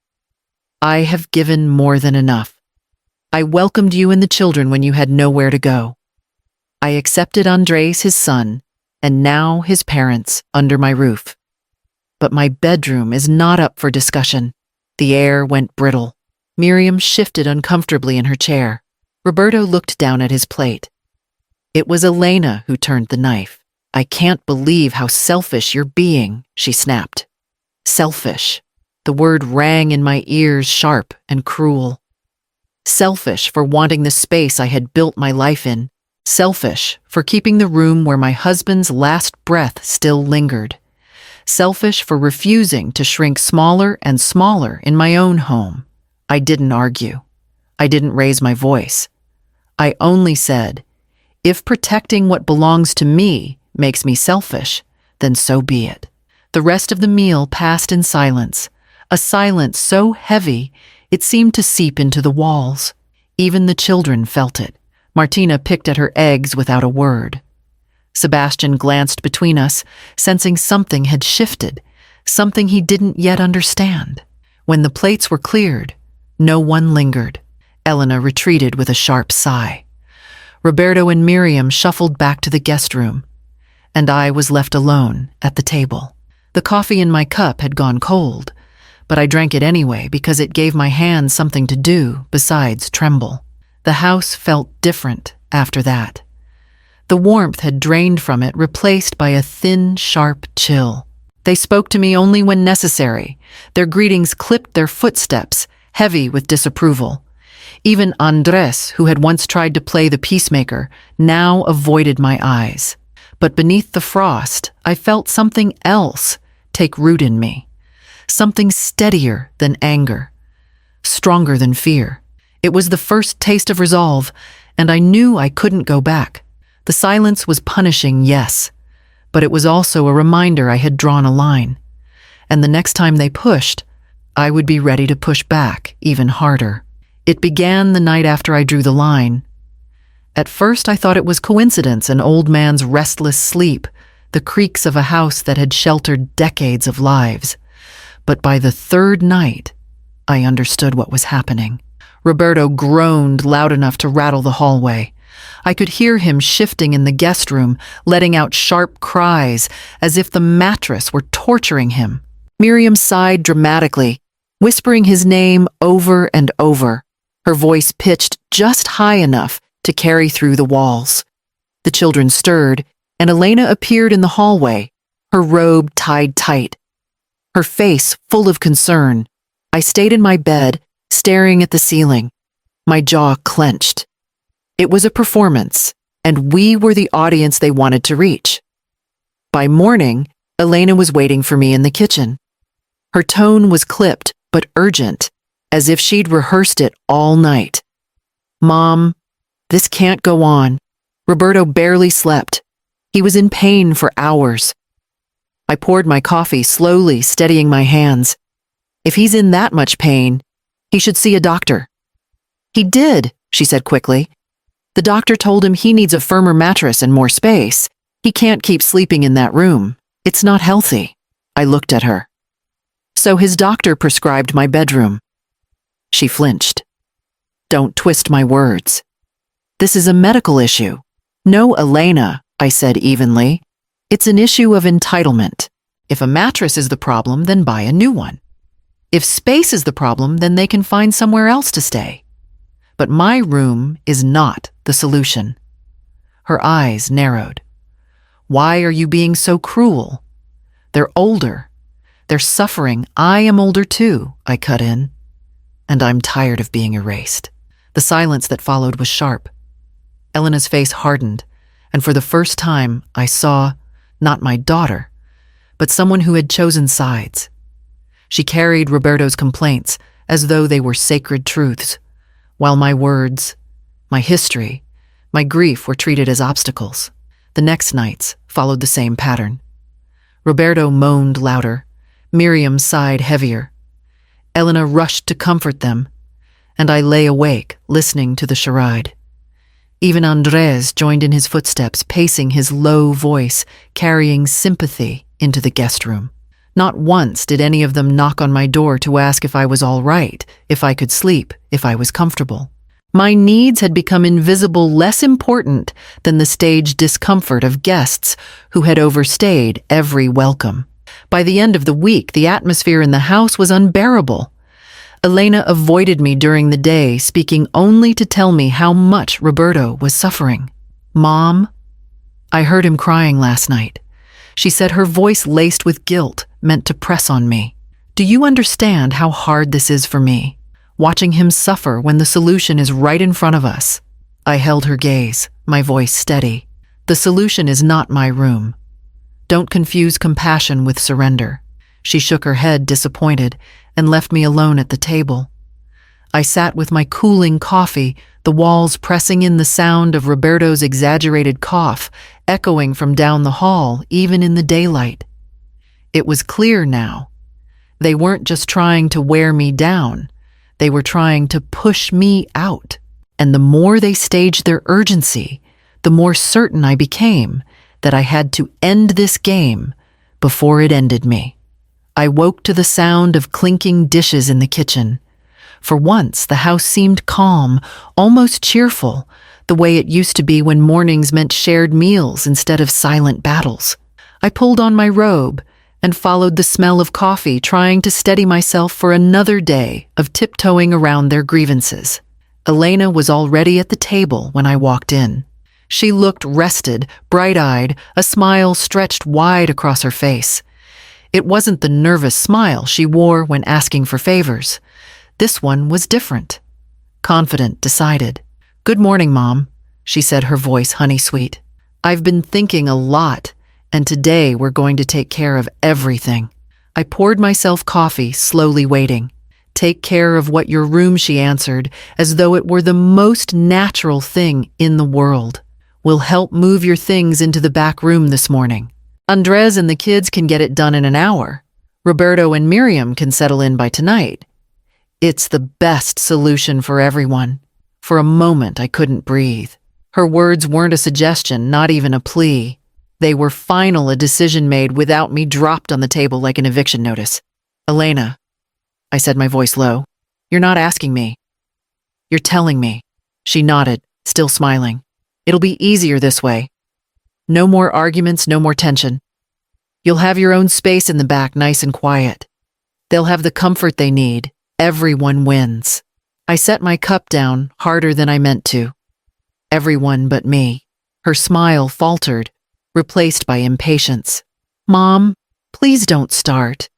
Speaker 1: "I have given more than enough. I welcomed you and the children when you had nowhere to go. I accepted Andres, his son, and now his parents, under my roof. But my bedroom is not up for discussion." The air went brittle. Miriam shifted uncomfortably in her chair. Roberto looked down at his plate. It was Elena who turned the knife. "I can't believe how selfish you're being," she snapped. Selfish. The word rang in my ears, sharp and cruel. Selfish for wanting the space I had built my life in. Selfish for keeping the room where my husband's last breath still lingered. Selfish for refusing to shrink smaller and smaller in my own home. I didn't argue. I didn't raise my voice. I only said, if protecting what belongs to me makes me selfish, then so be it. The rest of the meal passed in silence, a silence so heavy it seemed to seep into the walls. Even the children felt it. Martina picked at her eggs without a word. Sebastian glanced between us, sensing something had shifted, something he didn't yet understand. When the plates were cleared, no one lingered. Elena retreated with a sharp sigh. Roberto and Miriam shuffled back to the guest room, and I was left alone at the table. The coffee in my cup had gone cold, but I drank it anyway because it gave my hands something to do besides tremble. The house felt different after that. The warmth had drained from it, replaced by a thin, sharp chill. They spoke to me only when necessary. Their greetings clipped their footsteps, heavy with disapproval. Even Andres, who had once tried to play the peacemaker, now avoided my eyes. But beneath the frost, I felt something else take root in me. Something steadier than anger, stronger than fear. It was the first taste of resolve, and I knew I couldn't go back. The silence was punishing, yes, but it was also a reminder I had drawn a line. And the next time they pushed, I would be ready to push back even harder. It began the night after I drew the line. At first I thought it was coincidence, an old man's restless sleep, the creaks of a house that had sheltered decades of lives. But by the third night, I understood what was happening. Roberto groaned loud enough to rattle the hallway. I could hear him shifting in the guest room, letting out sharp cries, as if the mattress were torturing him. Miriam sighed dramatically, whispering his name over and over, her voice pitched just high enough to carry through the walls. The children stirred, and Elena appeared in the hallway, her robe tied tight, her face full of concern. I stayed in my bed, staring at the ceiling, my jaw clenched. It was a performance, and we were the audience they wanted to reach. By morning, Elena was waiting for me in the kitchen. Her tone was clipped but urgent, as if she'd rehearsed it all night. "Mom, this can't go on." Roberto barely slept. He was in pain for hours. I poured my coffee slowly, steadying my hands. "If he's in that much pain, he should see a doctor." "He did," she said quickly. "The doctor told him he needs a firmer mattress and more space. He can't keep sleeping in that room. It's not healthy." I looked at her. "So his doctor prescribed my bedroom." She flinched. "Don't twist my words. This is a medical issue." "No, Elena," I said evenly. "It's an issue of entitlement. If a mattress is the problem, then buy a new one. If space is the problem, then they can find somewhere else to stay. But my room is not the solution." Her eyes narrowed. "Why are you being so cruel? They're older. They're suffering. I am older too," I cut in. "And I'm tired of being erased." The silence that followed was sharp. Elena's face hardened, and for the first time I saw not my daughter, but someone who had chosen sides. She carried Roberto's complaints as though they were sacred truths, while my words, my history, my grief were treated as obstacles. The next nights followed the same pattern. Roberto moaned louder. Miriam sighed heavier. Elena rushed to comfort them, and I lay awake, listening to the charade. Even Andres joined in his footsteps, pacing his low voice, carrying sympathy into the guest room. Not once did any of them knock on my door to ask if I was all right, if I could sleep, if I was comfortable. My needs had become invisible, less important than the staged discomfort of guests who had overstayed every welcome. By the end of the week, the atmosphere in the house was unbearable. Elena avoided me during the day, speaking only to tell me how much Roberto was suffering. "Mom?" I heard him crying last night. She said, her voice laced with guilt, meant to press on me. "Do you understand how hard this is for me? Watching him suffer when the solution is right in front of us." I held her gaze, my voice steady. "The solution is not my room. Don't confuse compassion with surrender." She shook her head, disappointed, and left me alone at the table. I sat with my cooling coffee, the walls pressing in the sound of Roberto's exaggerated cough, echoing from down the hall, even in the daylight. It was clear now. They weren't just trying to wear me down. They were trying to push me out. And the more they staged their urgency, the more certain I became that I had to end this game before it ended me. I woke to the sound of clinking dishes in the kitchen. For once, the house seemed calm, almost cheerful, the way it used to be when mornings meant shared meals instead of silent battles. I pulled on my robe and followed the smell of coffee, trying to steady myself for another day of tiptoeing around their grievances. Elena was already at the table when I walked in. She looked rested, bright-eyed, a smile stretched wide across her face. It wasn't the nervous smile she wore when asking for favors. This one was different. Confident, decided. "Good morning, Mom," she said, her voice honey-sweet. "I've been thinking a lot, and today we're going to take care of everything." I poured myself coffee, slowly waiting. "Take care of what your room," she answered, as though it were the most natural thing in the world. "We'll help move your things into the back room this morning. Andres and the kids can get it done in an hour. Roberto and Miriam can settle in by tonight. It's the best solution for everyone." For a moment, I couldn't breathe. Her words weren't a suggestion, not even a plea. They were final, a decision made without me, dropped on the table like an eviction notice. "Elena," I said, my voice low, "you're not asking me. You're telling me." She nodded, still smiling. "It'll be easier this way. No more arguments, no more tension. You'll have your own space in the back, nice and quiet. They'll have the comfort they need. Everyone wins." I set my cup down, harder than I meant to. "Everyone but me." Her smile faltered, replaced by impatience. "Mom, please don't start.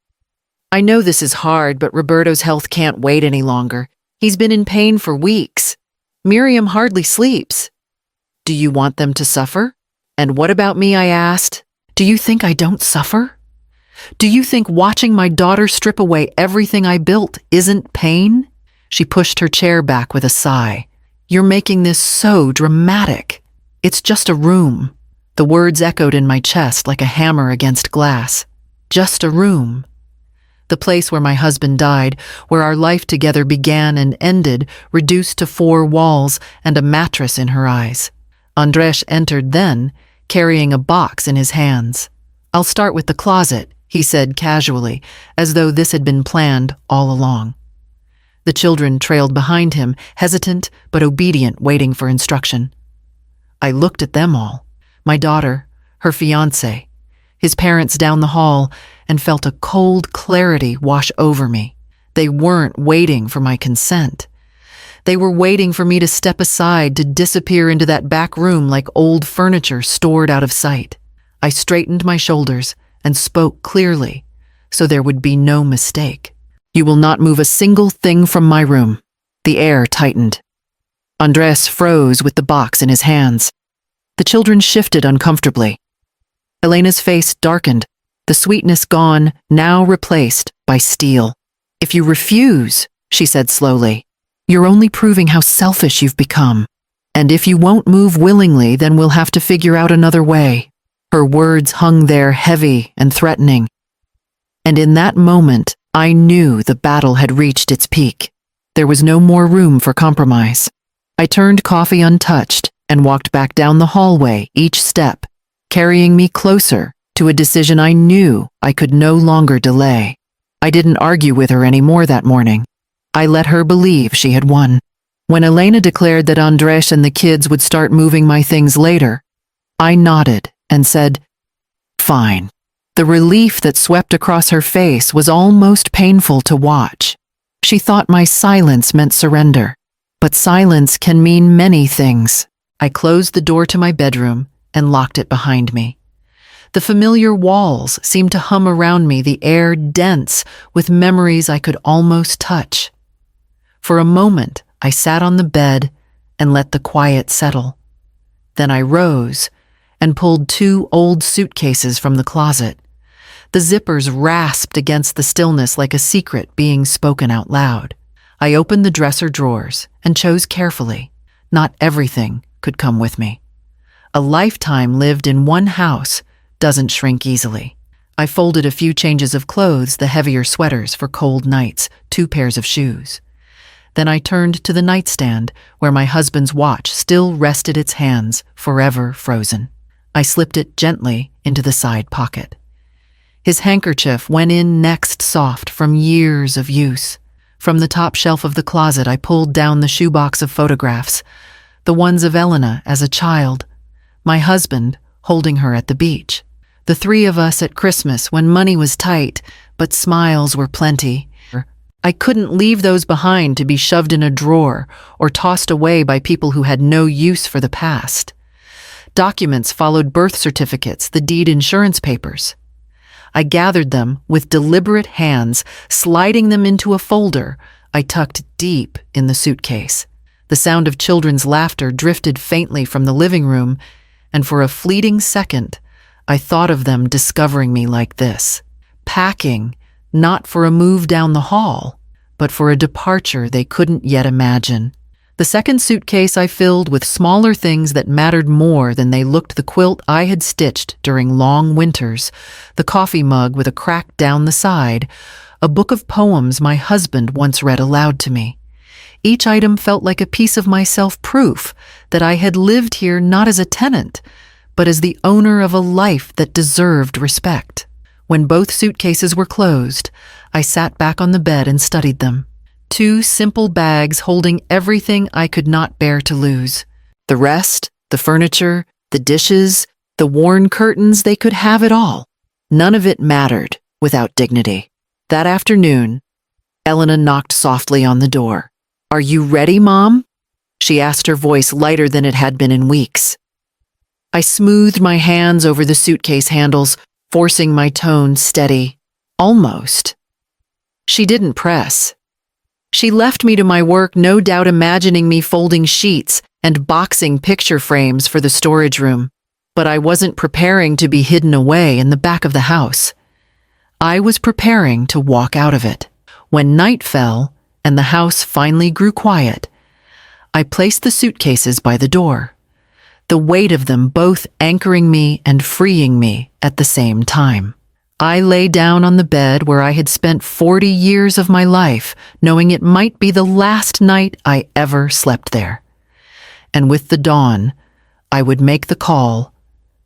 Speaker 1: I know this is hard, but Roberto's health can't wait any longer. He's been in pain for weeks. Miriam hardly sleeps. Do you want them to suffer? And what about me?" I asked. Do you think I don't suffer? Do you think watching my daughter strip away everything I built isn't pain? She pushed her chair back with a sigh. You're making this so dramatic. It's just a room. The words echoed in my chest like a hammer against glass. Just a room. The place where my husband died, where our life together began and ended, reduced to 4 walls and a mattress in her eyes. Andres entered then, carrying a box in his hands. I'll start with the closet, he said casually, as though this had been planned all along. The children trailed behind him, hesitant but obedient, waiting for instruction. I looked at them all. My daughter, her fiancé, his parents down the hall, and felt a cold clarity wash over me. They weren't waiting for my consent. They were waiting for me to step aside, to disappear into that back room like old furniture stored out of sight. I straightened my shoulders and spoke clearly, so there would be no mistake. You will not move a single thing from my room. The air tightened. Andres froze with the box in his hands. The children shifted uncomfortably. Elena's face darkened, the sweetness gone, now replaced by steel. If you refuse, she said slowly, you're only proving how selfish you've become. And if you won't move willingly, then we'll have to figure out another way. Her words hung there heavy and threatening. And in that moment, I knew the battle had reached its peak. There was no more room for compromise. I turned coffee untouched and walked back down the hallway, each step carrying me closer to a decision I knew I could no longer delay. I didn't argue with her anymore that morning. I let her believe she had won. When Elena declared that Andres and the kids would start moving my things later, I nodded and said, fine. The relief that swept across her face was almost painful to watch. She thought my silence meant surrender. But silence can mean many things. I closed the door to my bedroom and locked it behind me. The familiar walls seemed to hum around me, the air dense with memories I could almost touch. For a moment, I sat on the bed and let the quiet settle. Then I rose and pulled 2 old suitcases from the closet. The zippers rasped against the stillness like a secret being spoken out loud. I opened the dresser drawers and chose carefully. Not everything could come with me. A lifetime lived in one house doesn't shrink easily. I folded a few changes of clothes, the heavier sweaters for cold nights, 2 pairs of shoes. Then I turned to the nightstand where my husband's watch still rested its hands, forever frozen. I slipped it gently into the side pocket. His handkerchief went in next, soft from years of use. From the top shelf of the closet, I pulled down the shoebox of photographs, the ones of Elena as a child, my husband holding her at the beach, the 3 of us at Christmas when money was tight, but smiles were plenty. I couldn't leave those behind to be shoved in a drawer or tossed away by people who had no use for the past. Documents followed birth certificates, the deed insurance papers. I gathered them with deliberate hands, sliding them into a folder I tucked deep in the suitcase. The sound of children's laughter drifted faintly from the living room, and for a fleeting second, I thought of them discovering me like this, packing, not for a move down the hall, but for a departure they couldn't yet imagine. The second suitcase I filled with smaller things that mattered more than they looked: the quilt I had stitched during long winters, the coffee mug with a crack down the side, a book of poems my husband once read aloud to me. Each item felt like a piece of myself, proof that I had lived here not as a tenant, but as the owner of a life that deserved respect. When both suitcases were closed, I sat back on the bed and studied them. 2 simple bags holding everything I could not bear to lose. The rest, the furniture, the dishes, the worn curtains, they could have it all. None of it mattered without dignity. That afternoon, Elena knocked softly on the door. "Are you ready, Mom?" she asked, her voice lighter than it had been in weeks. I smoothed my hands over the suitcase handles, forcing my tone steady. Almost. She didn't press. She left me to my work, no doubt imagining me folding sheets and boxing picture frames for the storage room. But I wasn't preparing to be hidden away in the back of the house. I was preparing to walk out of it. When night fell and the house finally grew quiet, I placed the suitcases by the door, the weight of them both anchoring me and freeing me at the same time. I lay down on the bed where I had spent 40 years of my life, knowing it might be the last night I ever slept there. And with the dawn, I would make the call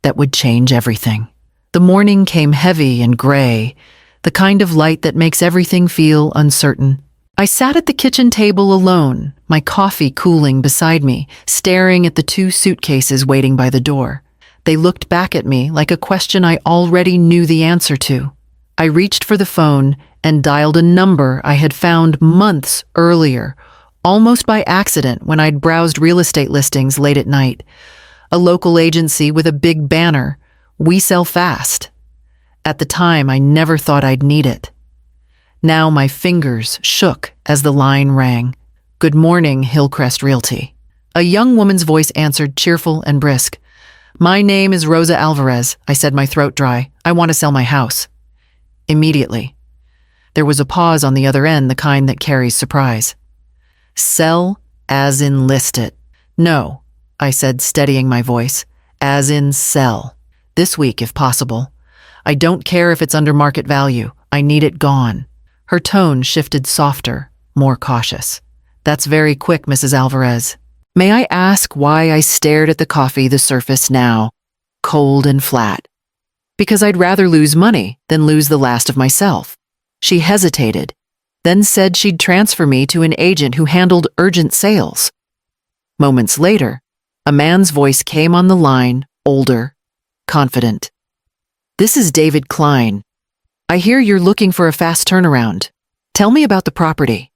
Speaker 1: that would change everything. The morning came heavy and gray, the kind of light that makes everything feel uncertain. I sat at the kitchen table alone, my coffee cooling beside me, staring at the 2 suitcases waiting by the door. They looked back at me like a question I already knew the answer to. I reached for the phone and dialed a number I had found months earlier, almost by accident when I'd browsed real estate listings late at night. A local agency with a big banner, "We sell fast." At the time, I never thought I'd need it. Now my fingers shook as the line rang. "Good morning, Hillcrest Realty." A young woman's voice answered, cheerful and brisk. "My name is Rosa Alvarez," I said, my throat dry. "I want to sell my house." Immediately. There was a pause on the other end, the kind that carries surprise. "Sell as in list it." "No," I said, steadying my voice. "As in sell. This week, if possible. I don't care if it's under market value. I need it gone." Her tone shifted softer, more cautious. "That's very quick, Mrs. Alvarez. May I ask why I stared at the coffee the surface now, cold and flat? Because I'd rather lose money than lose the last of myself." She hesitated, then said she'd transfer me to an agent who handled urgent sales. Moments later, a man's voice came on the line, older, confident. "This is David Klein. I hear you're looking for a fast turnaround. Tell me about the property."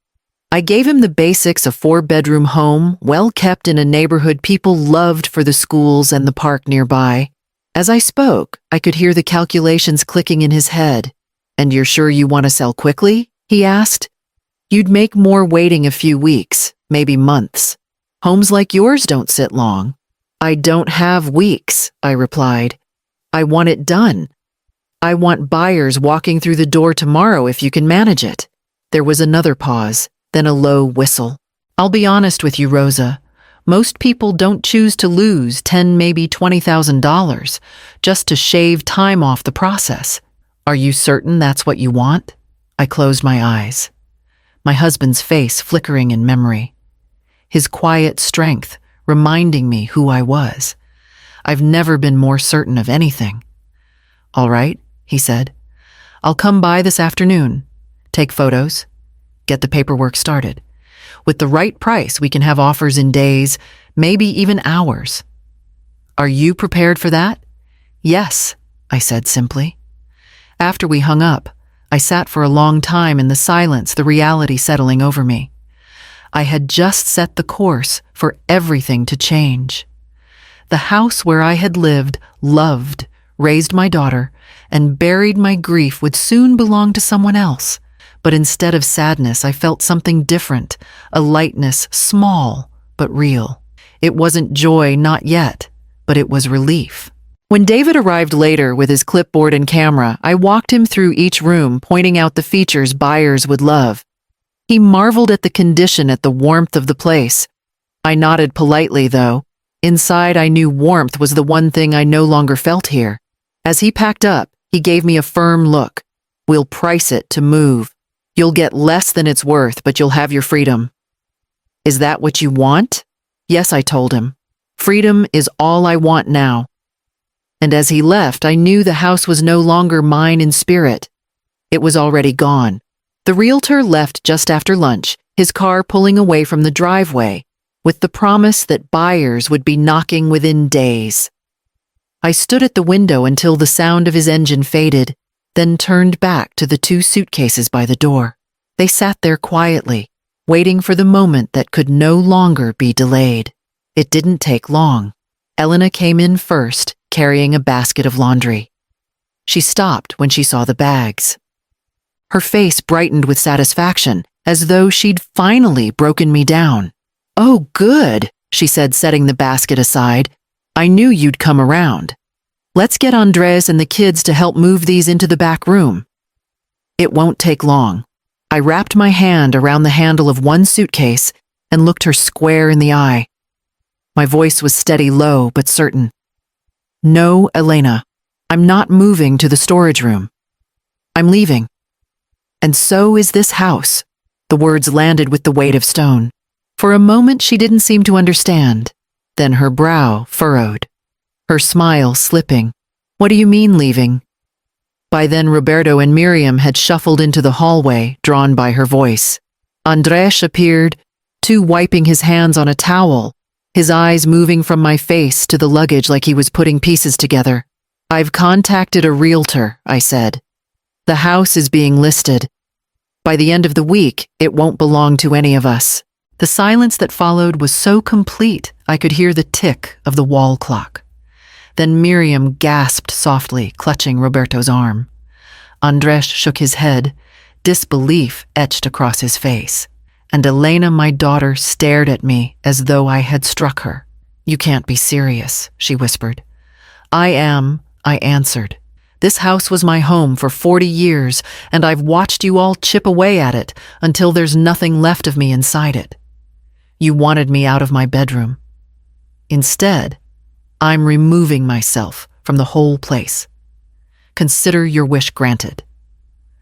Speaker 1: I gave him the basics: a 4-bedroom home, well kept in a neighborhood people loved for the schools and the park nearby. As I spoke, I could hear the calculations clicking in his head. "And you're sure you want to sell quickly?" he asked. "You'd make more waiting a few weeks, maybe months. Homes like yours don't sit long." "I don't have weeks," I replied. "I want it done. I want buyers walking through the door tomorrow if you can manage it." There was another pause, then a low whistle. "I'll be honest with you, Rosa. Most people don't choose to lose $10,000, maybe $20,000 just to shave time off the process. Are you certain that's what you want?" I closed my eyes, my husband's face flickering in memory, his quiet strength reminding me who I was. I've never been more certain of anything. "All right," he said. "I'll come by this afternoon, take photos, get the paperwork started. With the right price, we can have offers in days, maybe even hours. Are you prepared for that?" "Yes," I said simply. After we hung up, I sat for a long time in the silence, the reality settling over me. I had just set the course for everything to change. The house where I had lived, loved, raised my daughter, and buried my grief would soon belong to someone else. But instead of sadness, I felt something different, a lightness, small but real. It wasn't joy, not yet, but it was relief. When David arrived later with his clipboard and camera, I walked him through each room, pointing out the features buyers would love. He marveled at the condition, at the warmth of the place. I nodded politely, though. Inside, I knew warmth was the one thing I no longer felt here. As he packed up, he gave me a firm look. "We'll price it to move. You'll get less than it's worth, but you'll have your freedom." "Is that what you want?" "Yes," I told him. "Freedom is all I want now." And as he left, I knew the house was no longer mine in spirit. It was already gone. The realtor left just after lunch, his car pulling away from the driveway, with the promise that buyers would be knocking within days. I stood at the window until the sound of his engine faded, then turned back to the 2 suitcases by the door. They sat there quietly, waiting for the moment that could no longer be delayed. It didn't take long. Elena came in first, carrying a basket of laundry. She stopped when she saw the bags. Her face brightened with satisfaction, as though she'd finally broken me down. "Oh, good," she said, setting the basket aside. "I knew you'd come around." Let's get Andres and the kids to help move these into the back room. It won't take long. I wrapped my hand around the handle of one suitcase and looked her square in the eye. My voice was steady, low, but certain. No, Elena, I'm not moving to the storage room. I'm leaving. And so is this house. The words landed with the weight of stone. For a moment she didn't seem to understand. Then her brow furrowed, her smile slipping. What do you mean leaving? By then Roberto and Miriam had shuffled into the hallway, drawn by her voice. Andres appeared, too, wiping his hands on a towel, his eyes moving from my face to the luggage like he was putting pieces together. I've contacted a realtor, I said. The house is being listed. By the end of the week, it won't belong to any of us. The silence that followed was so complete I could hear the tick of the wall clock. Then Miriam gasped softly, clutching Roberto's arm. Andres shook his head, disbelief etched across his face. And Elena, my daughter, stared at me as though I had struck her. You can't be serious, she whispered. I am, I answered. This house was my home for 40 years, and I've watched you all chip away at it until there's nothing left of me inside it. You wanted me out of my bedroom. Instead, I'm removing myself from the whole place. Consider your wish granted.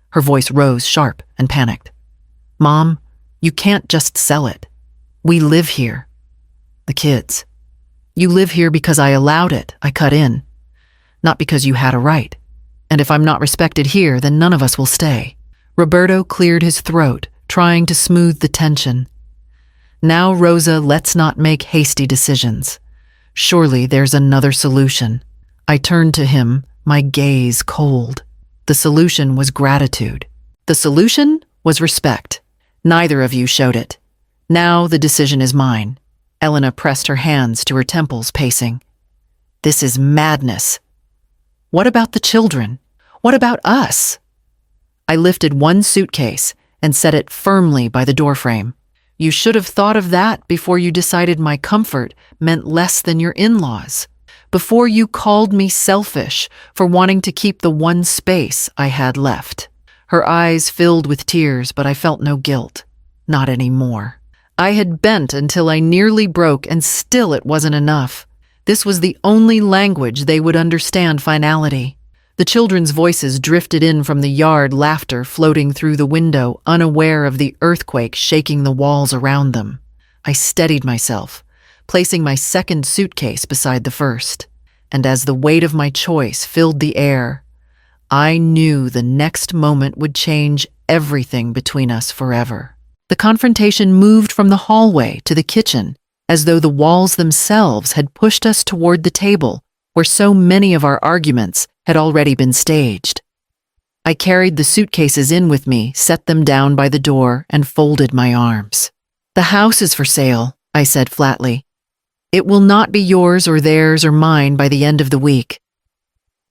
Speaker 1: Her voice rose sharp and panicked. Mom, you can't just sell it. We live here. The kids. You live here because I allowed it, I cut in. Not because you had a right. And if I'm not respected here, then none of us will stay. Roberto cleared his throat, trying to smooth the tension. Now, Rosa, let's not make hasty decisions. Surely there's another solution. I turned to him, my gaze cold. The solution was gratitude. The solution was respect. Neither of you showed it. Now the decision is mine. Elena pressed her hands to her temples, pacing. This is madness. What about the children? What about us? I lifted one suitcase and set it firmly by the doorframe. You should have thought of that before you decided my comfort meant less than your in-laws. Before you called me selfish for wanting to keep the one space I had left. Her eyes filled with tears, but I felt no guilt. Not anymore. I had bent until I nearly broke, and still it wasn't enough. This was the only language they would understand finality. The children's voices drifted in from the yard, laughter floating through the window, unaware of the earthquake shaking the walls around them. I steadied myself, placing my second suitcase beside the first. And as the weight of my choice filled the air, I knew the next moment would change everything between us forever. The confrontation moved from the hallway to the kitchen, as though the walls themselves had pushed us toward the table, where so many of our arguments had already been staged. I carried the suitcases in with me, set them down by the door, and folded my arms. The house is for sale, I said flatly. It will not be yours or theirs or mine by the end of the week.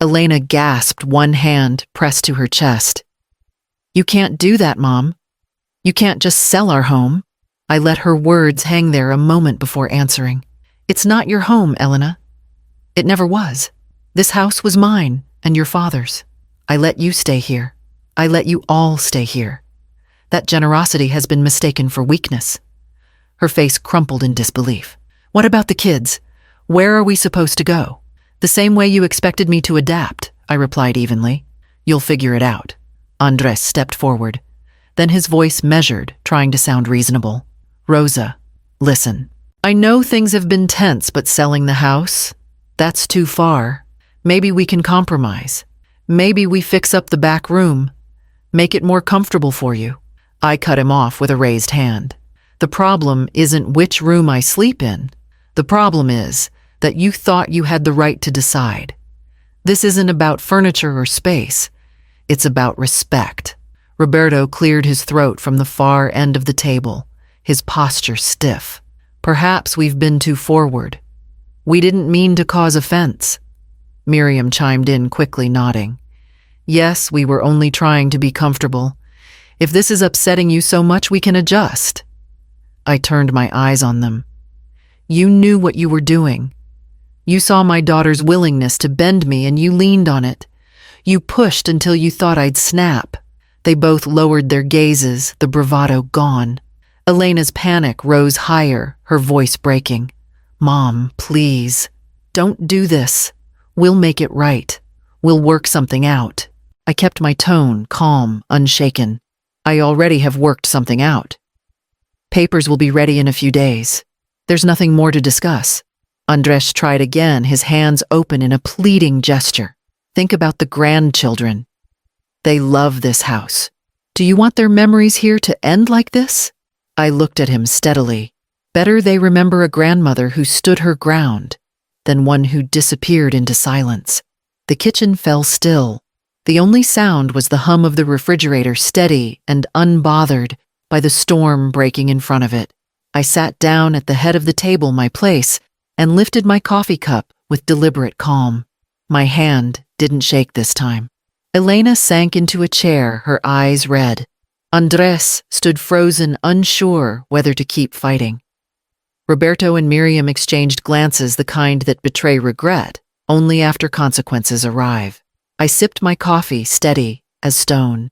Speaker 1: Elena gasped, one hand pressed to her chest. You can't do that, Mom. You can't just sell our home. I let her words hang there a moment before answering. It's not your home, Elena. It never was. This house was mine and your father's. I let you stay here. I let you all stay here. That generosity has been mistaken for weakness. Her face crumpled in disbelief. What about the kids? Where are we supposed to go? The same way you expected me to adapt, I replied evenly. You'll figure it out. Andres stepped forward. Then his voice measured, trying to sound reasonable. Rosa, listen. I know things have been tense, but selling the house? That's too far. Maybe we can compromise. Maybe we fix up the back room. Make it more comfortable for you. I cut him off with a raised hand. The problem isn't which room I sleep in. The problem is that you thought you had the right to decide. This isn't about furniture or space. It's about respect. Roberto cleared his throat from the far end of the table, his posture stiff. Perhaps we've been too forward. We didn't mean to cause offense. Miriam chimed in quickly, nodding. Yes, we were only trying to be comfortable. If this is upsetting you so much, we can adjust. I turned my eyes on them. You knew what you were doing. You saw my daughter's willingness to bend me and you leaned on it. You pushed until you thought I'd snap. They both lowered their gazes, the bravado gone. Elena's panic rose higher, her voice breaking. Mom, please. Don't do this. We'll make it right. We'll work something out. I kept my tone calm, unshaken. I already have worked something out. Papers will be ready in a few days. There's nothing more to discuss. Andres tried again, his hands open in a pleading gesture. Think about the grandchildren. They love this house. Do you want their memories here to end like this? I looked at him steadily. Better they remember a grandmother who stood her ground than one who disappeared into silence. The kitchen fell still. The only sound was the hum of the refrigerator, steady and unbothered by the storm breaking in front of it. I sat down at the head of the table, my place, and lifted my coffee cup with deliberate calm. My hand didn't shake this time. Elena sank into a chair, her eyes red. Andres stood frozen, unsure whether to keep fighting. Roberto and Miriam exchanged glances, the kind that betray regret only after consequences arrive. I sipped my coffee, steady as stone.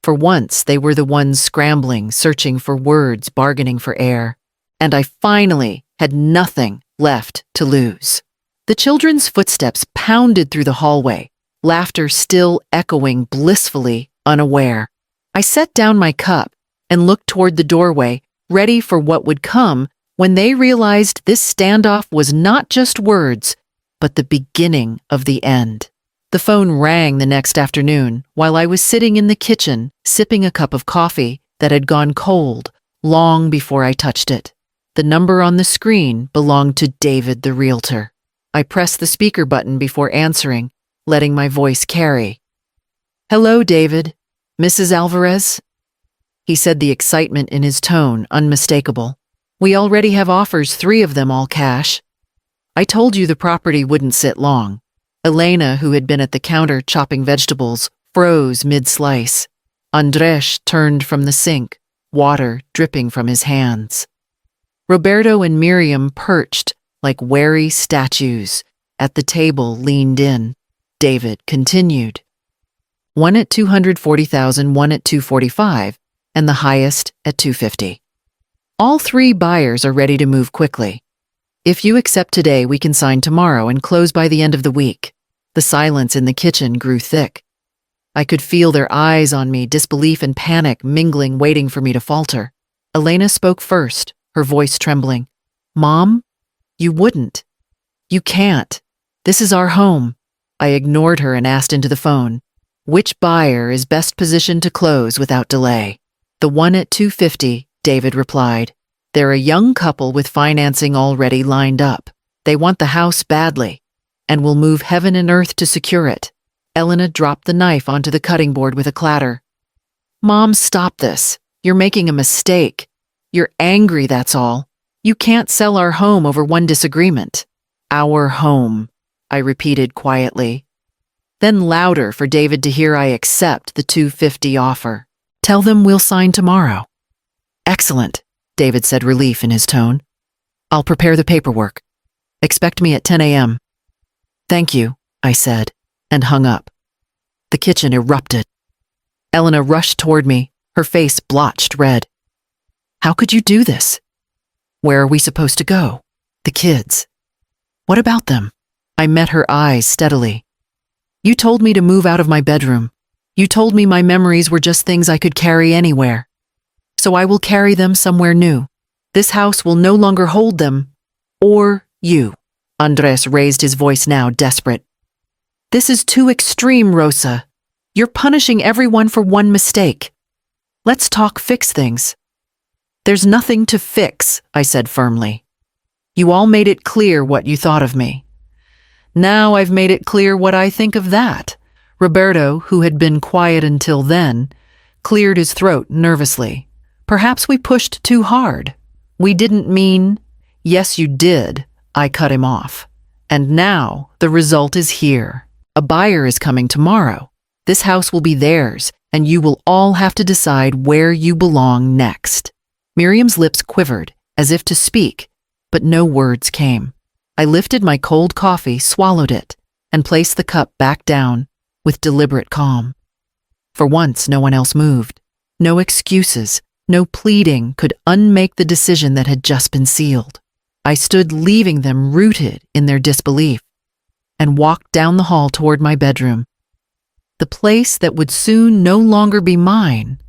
Speaker 1: For once, they were the ones scrambling, searching for words, bargaining for air. And I finally had nothing left to lose. The children's footsteps pounded through the hallway, laughter still echoing blissfully unaware. I set down my cup and looked toward the doorway, ready for what would come when they realized this standoff was not just words, but the beginning of the end. The phone rang the next afternoon while I was sitting in the kitchen, sipping a cup of coffee that had gone cold long before I touched it. The number on the screen belonged to David, the realtor. I pressed the speaker button before answering, letting my voice carry. Hello, David. Mrs. Alvarez? He said, the excitement in his tone unmistakable. We already have offers, 3 of them all cash. I told you the property wouldn't sit long. Elena, who had been at the counter chopping vegetables, froze mid-slice. Andres turned from the sink, water dripping from his hands. Roberto and Miriam, perched like wary statues at the table, leaned in. David continued. 1 at $240,000, 1 at $245,000, and the highest at $250,000. All 3 buyers are ready to move quickly. If you accept today, we can sign tomorrow and close by the end of the week. The silence in the kitchen grew thick. I could feel their eyes on me, disbelief and panic mingling, waiting for me to falter. Elena spoke first, her voice trembling. Mom, you wouldn't. You can't. This is our home. I ignored her and asked into the phone. Which buyer is best positioned to close without delay? The 1 at $250,000, David replied. They're a young couple with financing already lined up. They want the house badly, and will move heaven and earth to secure it. Elena dropped the knife onto the cutting board with a clatter. Mom, stop this. You're making a mistake. You're angry, that's all. You can't sell our home over one disagreement. Our home, I repeated quietly. Then louder for David to hear, I accept the $250,000 offer. Tell them we'll sign tomorrow. Excellent, David said, relief in his tone. I'll prepare the paperwork. Expect me at 10 a.m. Thank you, I said, and hung up. The kitchen erupted. Elena rushed toward me, her face blotched red. How could you do this? Where are we supposed to go? The kids. What about them? I met her eyes steadily. You told me to move out of my bedroom. You told me my memories were just things I could carry anywhere. So I will carry them somewhere new. This house will no longer hold them. Or you. Andres raised his voice now, desperate. This is too extreme, Rosa. You're punishing everyone for one mistake. Let's talk, fix things. There's nothing to fix, I said firmly. You all made it clear what you thought of me. Now I've made it clear what I think of that. Roberto, who had been quiet until then, cleared his throat nervously. Perhaps we pushed too hard. We didn't mean, yes, you did. I cut him off. And now the result is here. A buyer is coming tomorrow. This house will be theirs, and you will all have to decide where you belong next. Miriam's lips quivered, as if to speak, but no words came. I lifted my cold coffee, swallowed it, and placed the cup back down with deliberate calm. For once, no one else moved. No excuses, no pleading could unmake the decision that had just been sealed. I stood leaving them rooted in their disbelief and walked down the hall toward my bedroom. The place that would soon no longer be mine,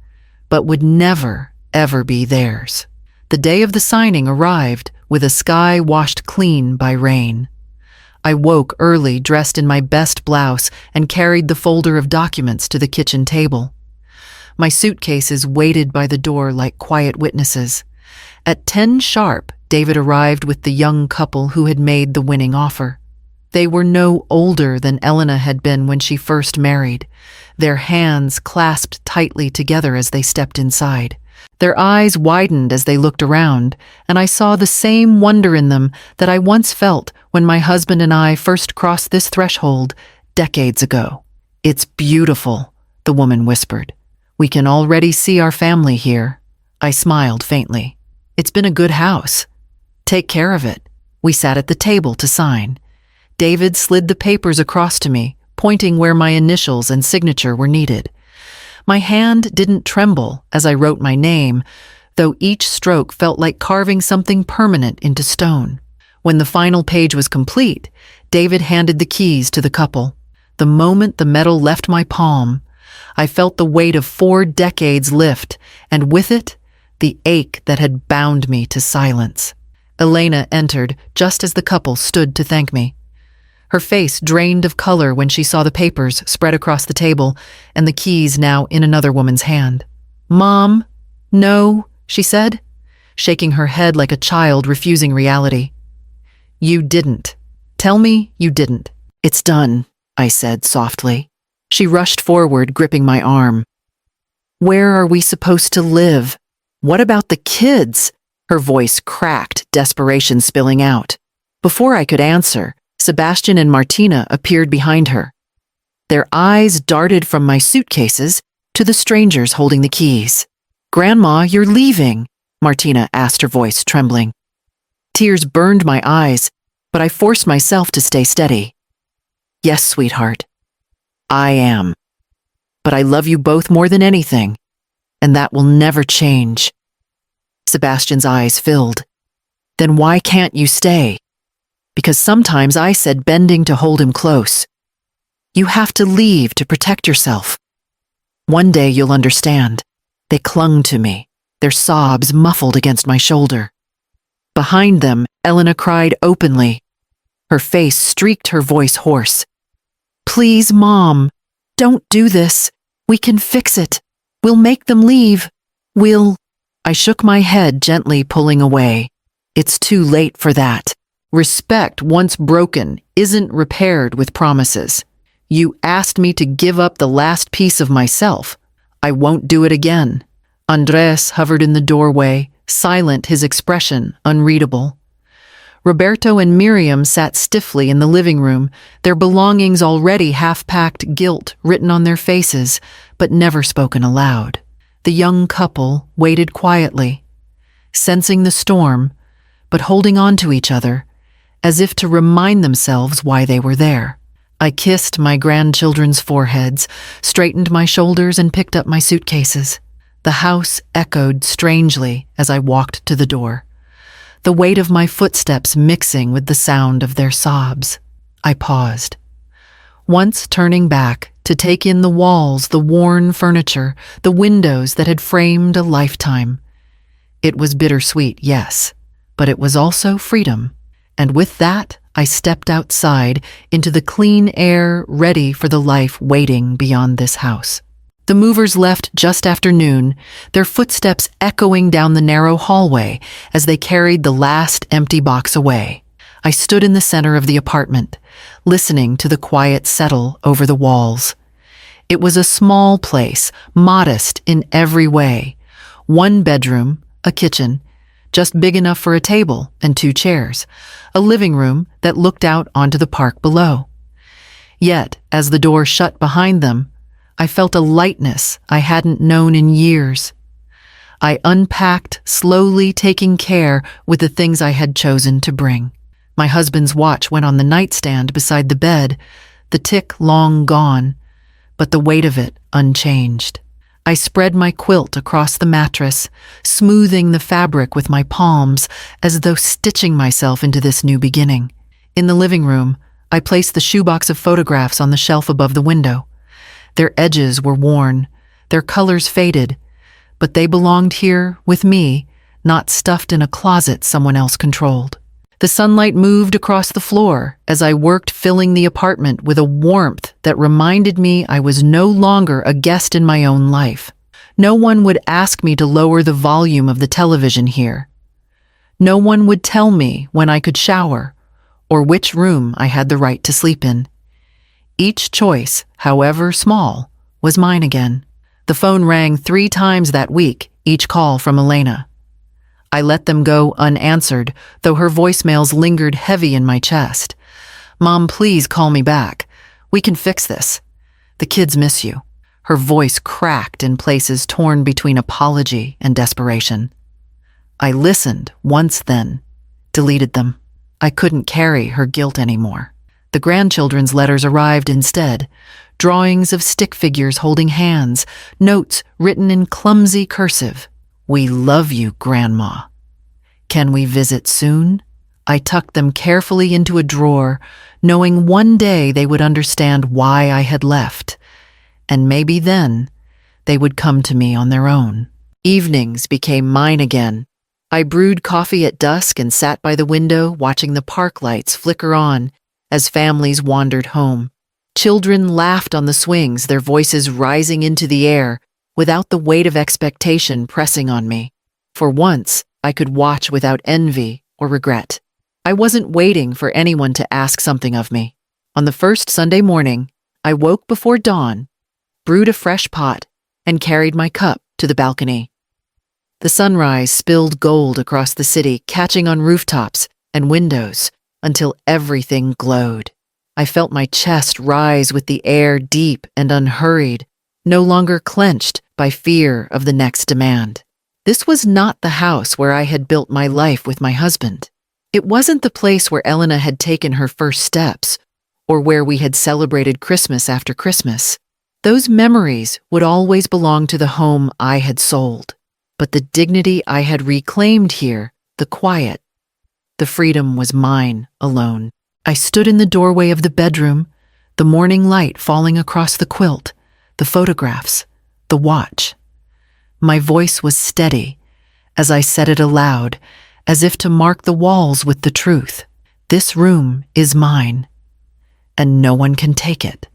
Speaker 1: but would never, ever be theirs. The day of the signing arrived with a sky washed clean by rain. I woke early, dressed in my best blouse, and carried the folder of documents to the kitchen table. My suitcases waited by the door like quiet witnesses. At 10 sharp, David arrived with the young couple who had made the winning offer. They were no older than Elena had been when she first married, their hands clasped tightly together as they stepped inside. Their eyes widened as they looked around, and I saw the same wonder in them that I once felt when my husband and I first crossed this threshold decades ago. "It's beautiful," the woman whispered. "We can already see our family here." I smiled faintly. "It's been a good house. Take care of it." We sat at the table to sign. David slid the papers across to me, pointing where my initials and signature were needed. My hand didn't tremble as I wrote my name, though each stroke felt like carving something permanent into stone. When the final page was complete, David handed the keys to the couple. The moment the metal left my palm, I felt the weight of 4 decades lift, and with it, the ache that had bound me to silence. Elena entered just as the couple stood to thank me. Her face drained of color when she saw the papers spread across the table and the keys now in another woman's hand. "Mom, no," she said, shaking her head like a child refusing reality. "You didn't. Tell me you didn't." "It's done," I said softly. She rushed forward, gripping my arm. "Where are we supposed to live? What about the kids?" Her voice cracked, desperation spilling out. Before I could answer, Sebastian and Martina appeared behind her. Their eyes darted from my suitcases to the strangers holding the keys. "Grandma, you're leaving," Martina asked, her voice trembling. Tears burned my eyes, but I forced myself to stay steady. "Yes, sweetheart, I am. But I love you both more than anything, and that will never change." Sebastian's eyes filled. "Then why can't you stay?" "Because sometimes," I said, bending to hold him close. "You have to leave to protect yourself. One day you'll understand." They clung to me, their sobs muffled against my shoulder. Behind them, Elena cried openly. Her face streaked, her voice hoarse. "Please, Mom, don't do this. We can fix it. We'll make them leave. We'll—" I shook my head, gently pulling away. "It's too late for that. Respect, once broken, isn't repaired with promises. You asked me to give up the last piece of myself. I won't do it again." Andres hovered in the doorway, silent, his expression unreadable. Roberto and Miriam sat stiffly in the living room, their belongings already half-packed, guilt written on their faces, but never spoken aloud. The young couple waited quietly, sensing the storm, but holding on to each other, as if to remind themselves why they were there. I kissed my grandchildren's foreheads, straightened my shoulders, and picked up my suitcases. The house echoed strangely as I walked to the door, the weight of my footsteps mixing with the sound of their sobs. I paused, once turning back to take in the walls, the worn furniture, the windows that had framed a lifetime. It was bittersweet, yes, but it was also freedom. And with that, I stepped outside into the clean air, ready for the life waiting beyond this house. The movers left just after noon, their footsteps echoing down the narrow hallway as they carried the last empty box away. I stood in the center of the apartment, listening to the quiet settle over the walls. It was a small place, modest in every way. 1 bedroom, a kitchen, just big enough for a table and 2 chairs, a living room that looked out onto the park below. Yet, as the door shut behind them, I felt a lightness I hadn't known in years. I unpacked, slowly taking care with the things I had chosen to bring. My husband's watch went on the nightstand beside the bed, the tick long gone, but the weight of it unchanged. I spread my quilt across the mattress, smoothing the fabric with my palms as though stitching myself into this new beginning. In the living room, I placed the shoebox of photographs on the shelf above the window. Their edges were worn, their colors faded, but they belonged here with me, not stuffed in a closet someone else controlled. The sunlight moved across the floor as I worked, filling the apartment with a warmth that reminded me I was no longer a guest in my own life. No one would ask me to lower the volume of the television here. No one would tell me when I could shower or which room I had the right to sleep in. Each choice, however small, was mine again. The phone rang 3 times that week, each call from Elena. I let them go unanswered, though her voicemails lingered heavy in my chest. "Mom, please call me back. We can fix this. The kids miss you." Her voice cracked in places torn between apology and desperation. I listened once, then deleted them. I couldn't carry her guilt anymore. The grandchildren's letters arrived instead. Drawings of stick figures holding hands, notes written in clumsy cursive. "We love you, Grandma. Can we visit soon?" I tucked them carefully into a drawer, knowing one day they would understand why I had left. And maybe then they would come to me on their own. Evenings became mine again. I brewed coffee at dusk and sat by the window watching the park lights flicker on as families wandered home. Children laughed on the swings, their voices rising into the air, without the weight of expectation pressing on me. For once, I could watch without envy or regret. I wasn't waiting for anyone to ask something of me. On the first Sunday morning, I woke before dawn, brewed a fresh pot, and carried my cup to the balcony. The sunrise spilled gold across the city, catching on rooftops and windows until everything glowed. I felt my chest rise with the air, deep and unhurried, no longer clenched by fear of the next demand. This was not the house where I had built my life with my husband. It wasn't the place where Elena had taken her first steps, or where we had celebrated Christmas after Christmas. Those memories would always belong to the home I had sold. But the dignity I had reclaimed here, the quiet, the freedom was mine alone. I stood in the doorway of the bedroom, the morning light falling across the quilt, the photographs, the watch. My voice was steady as I said it aloud, as if to mark the walls with the truth. This room is mine, and no one can take it.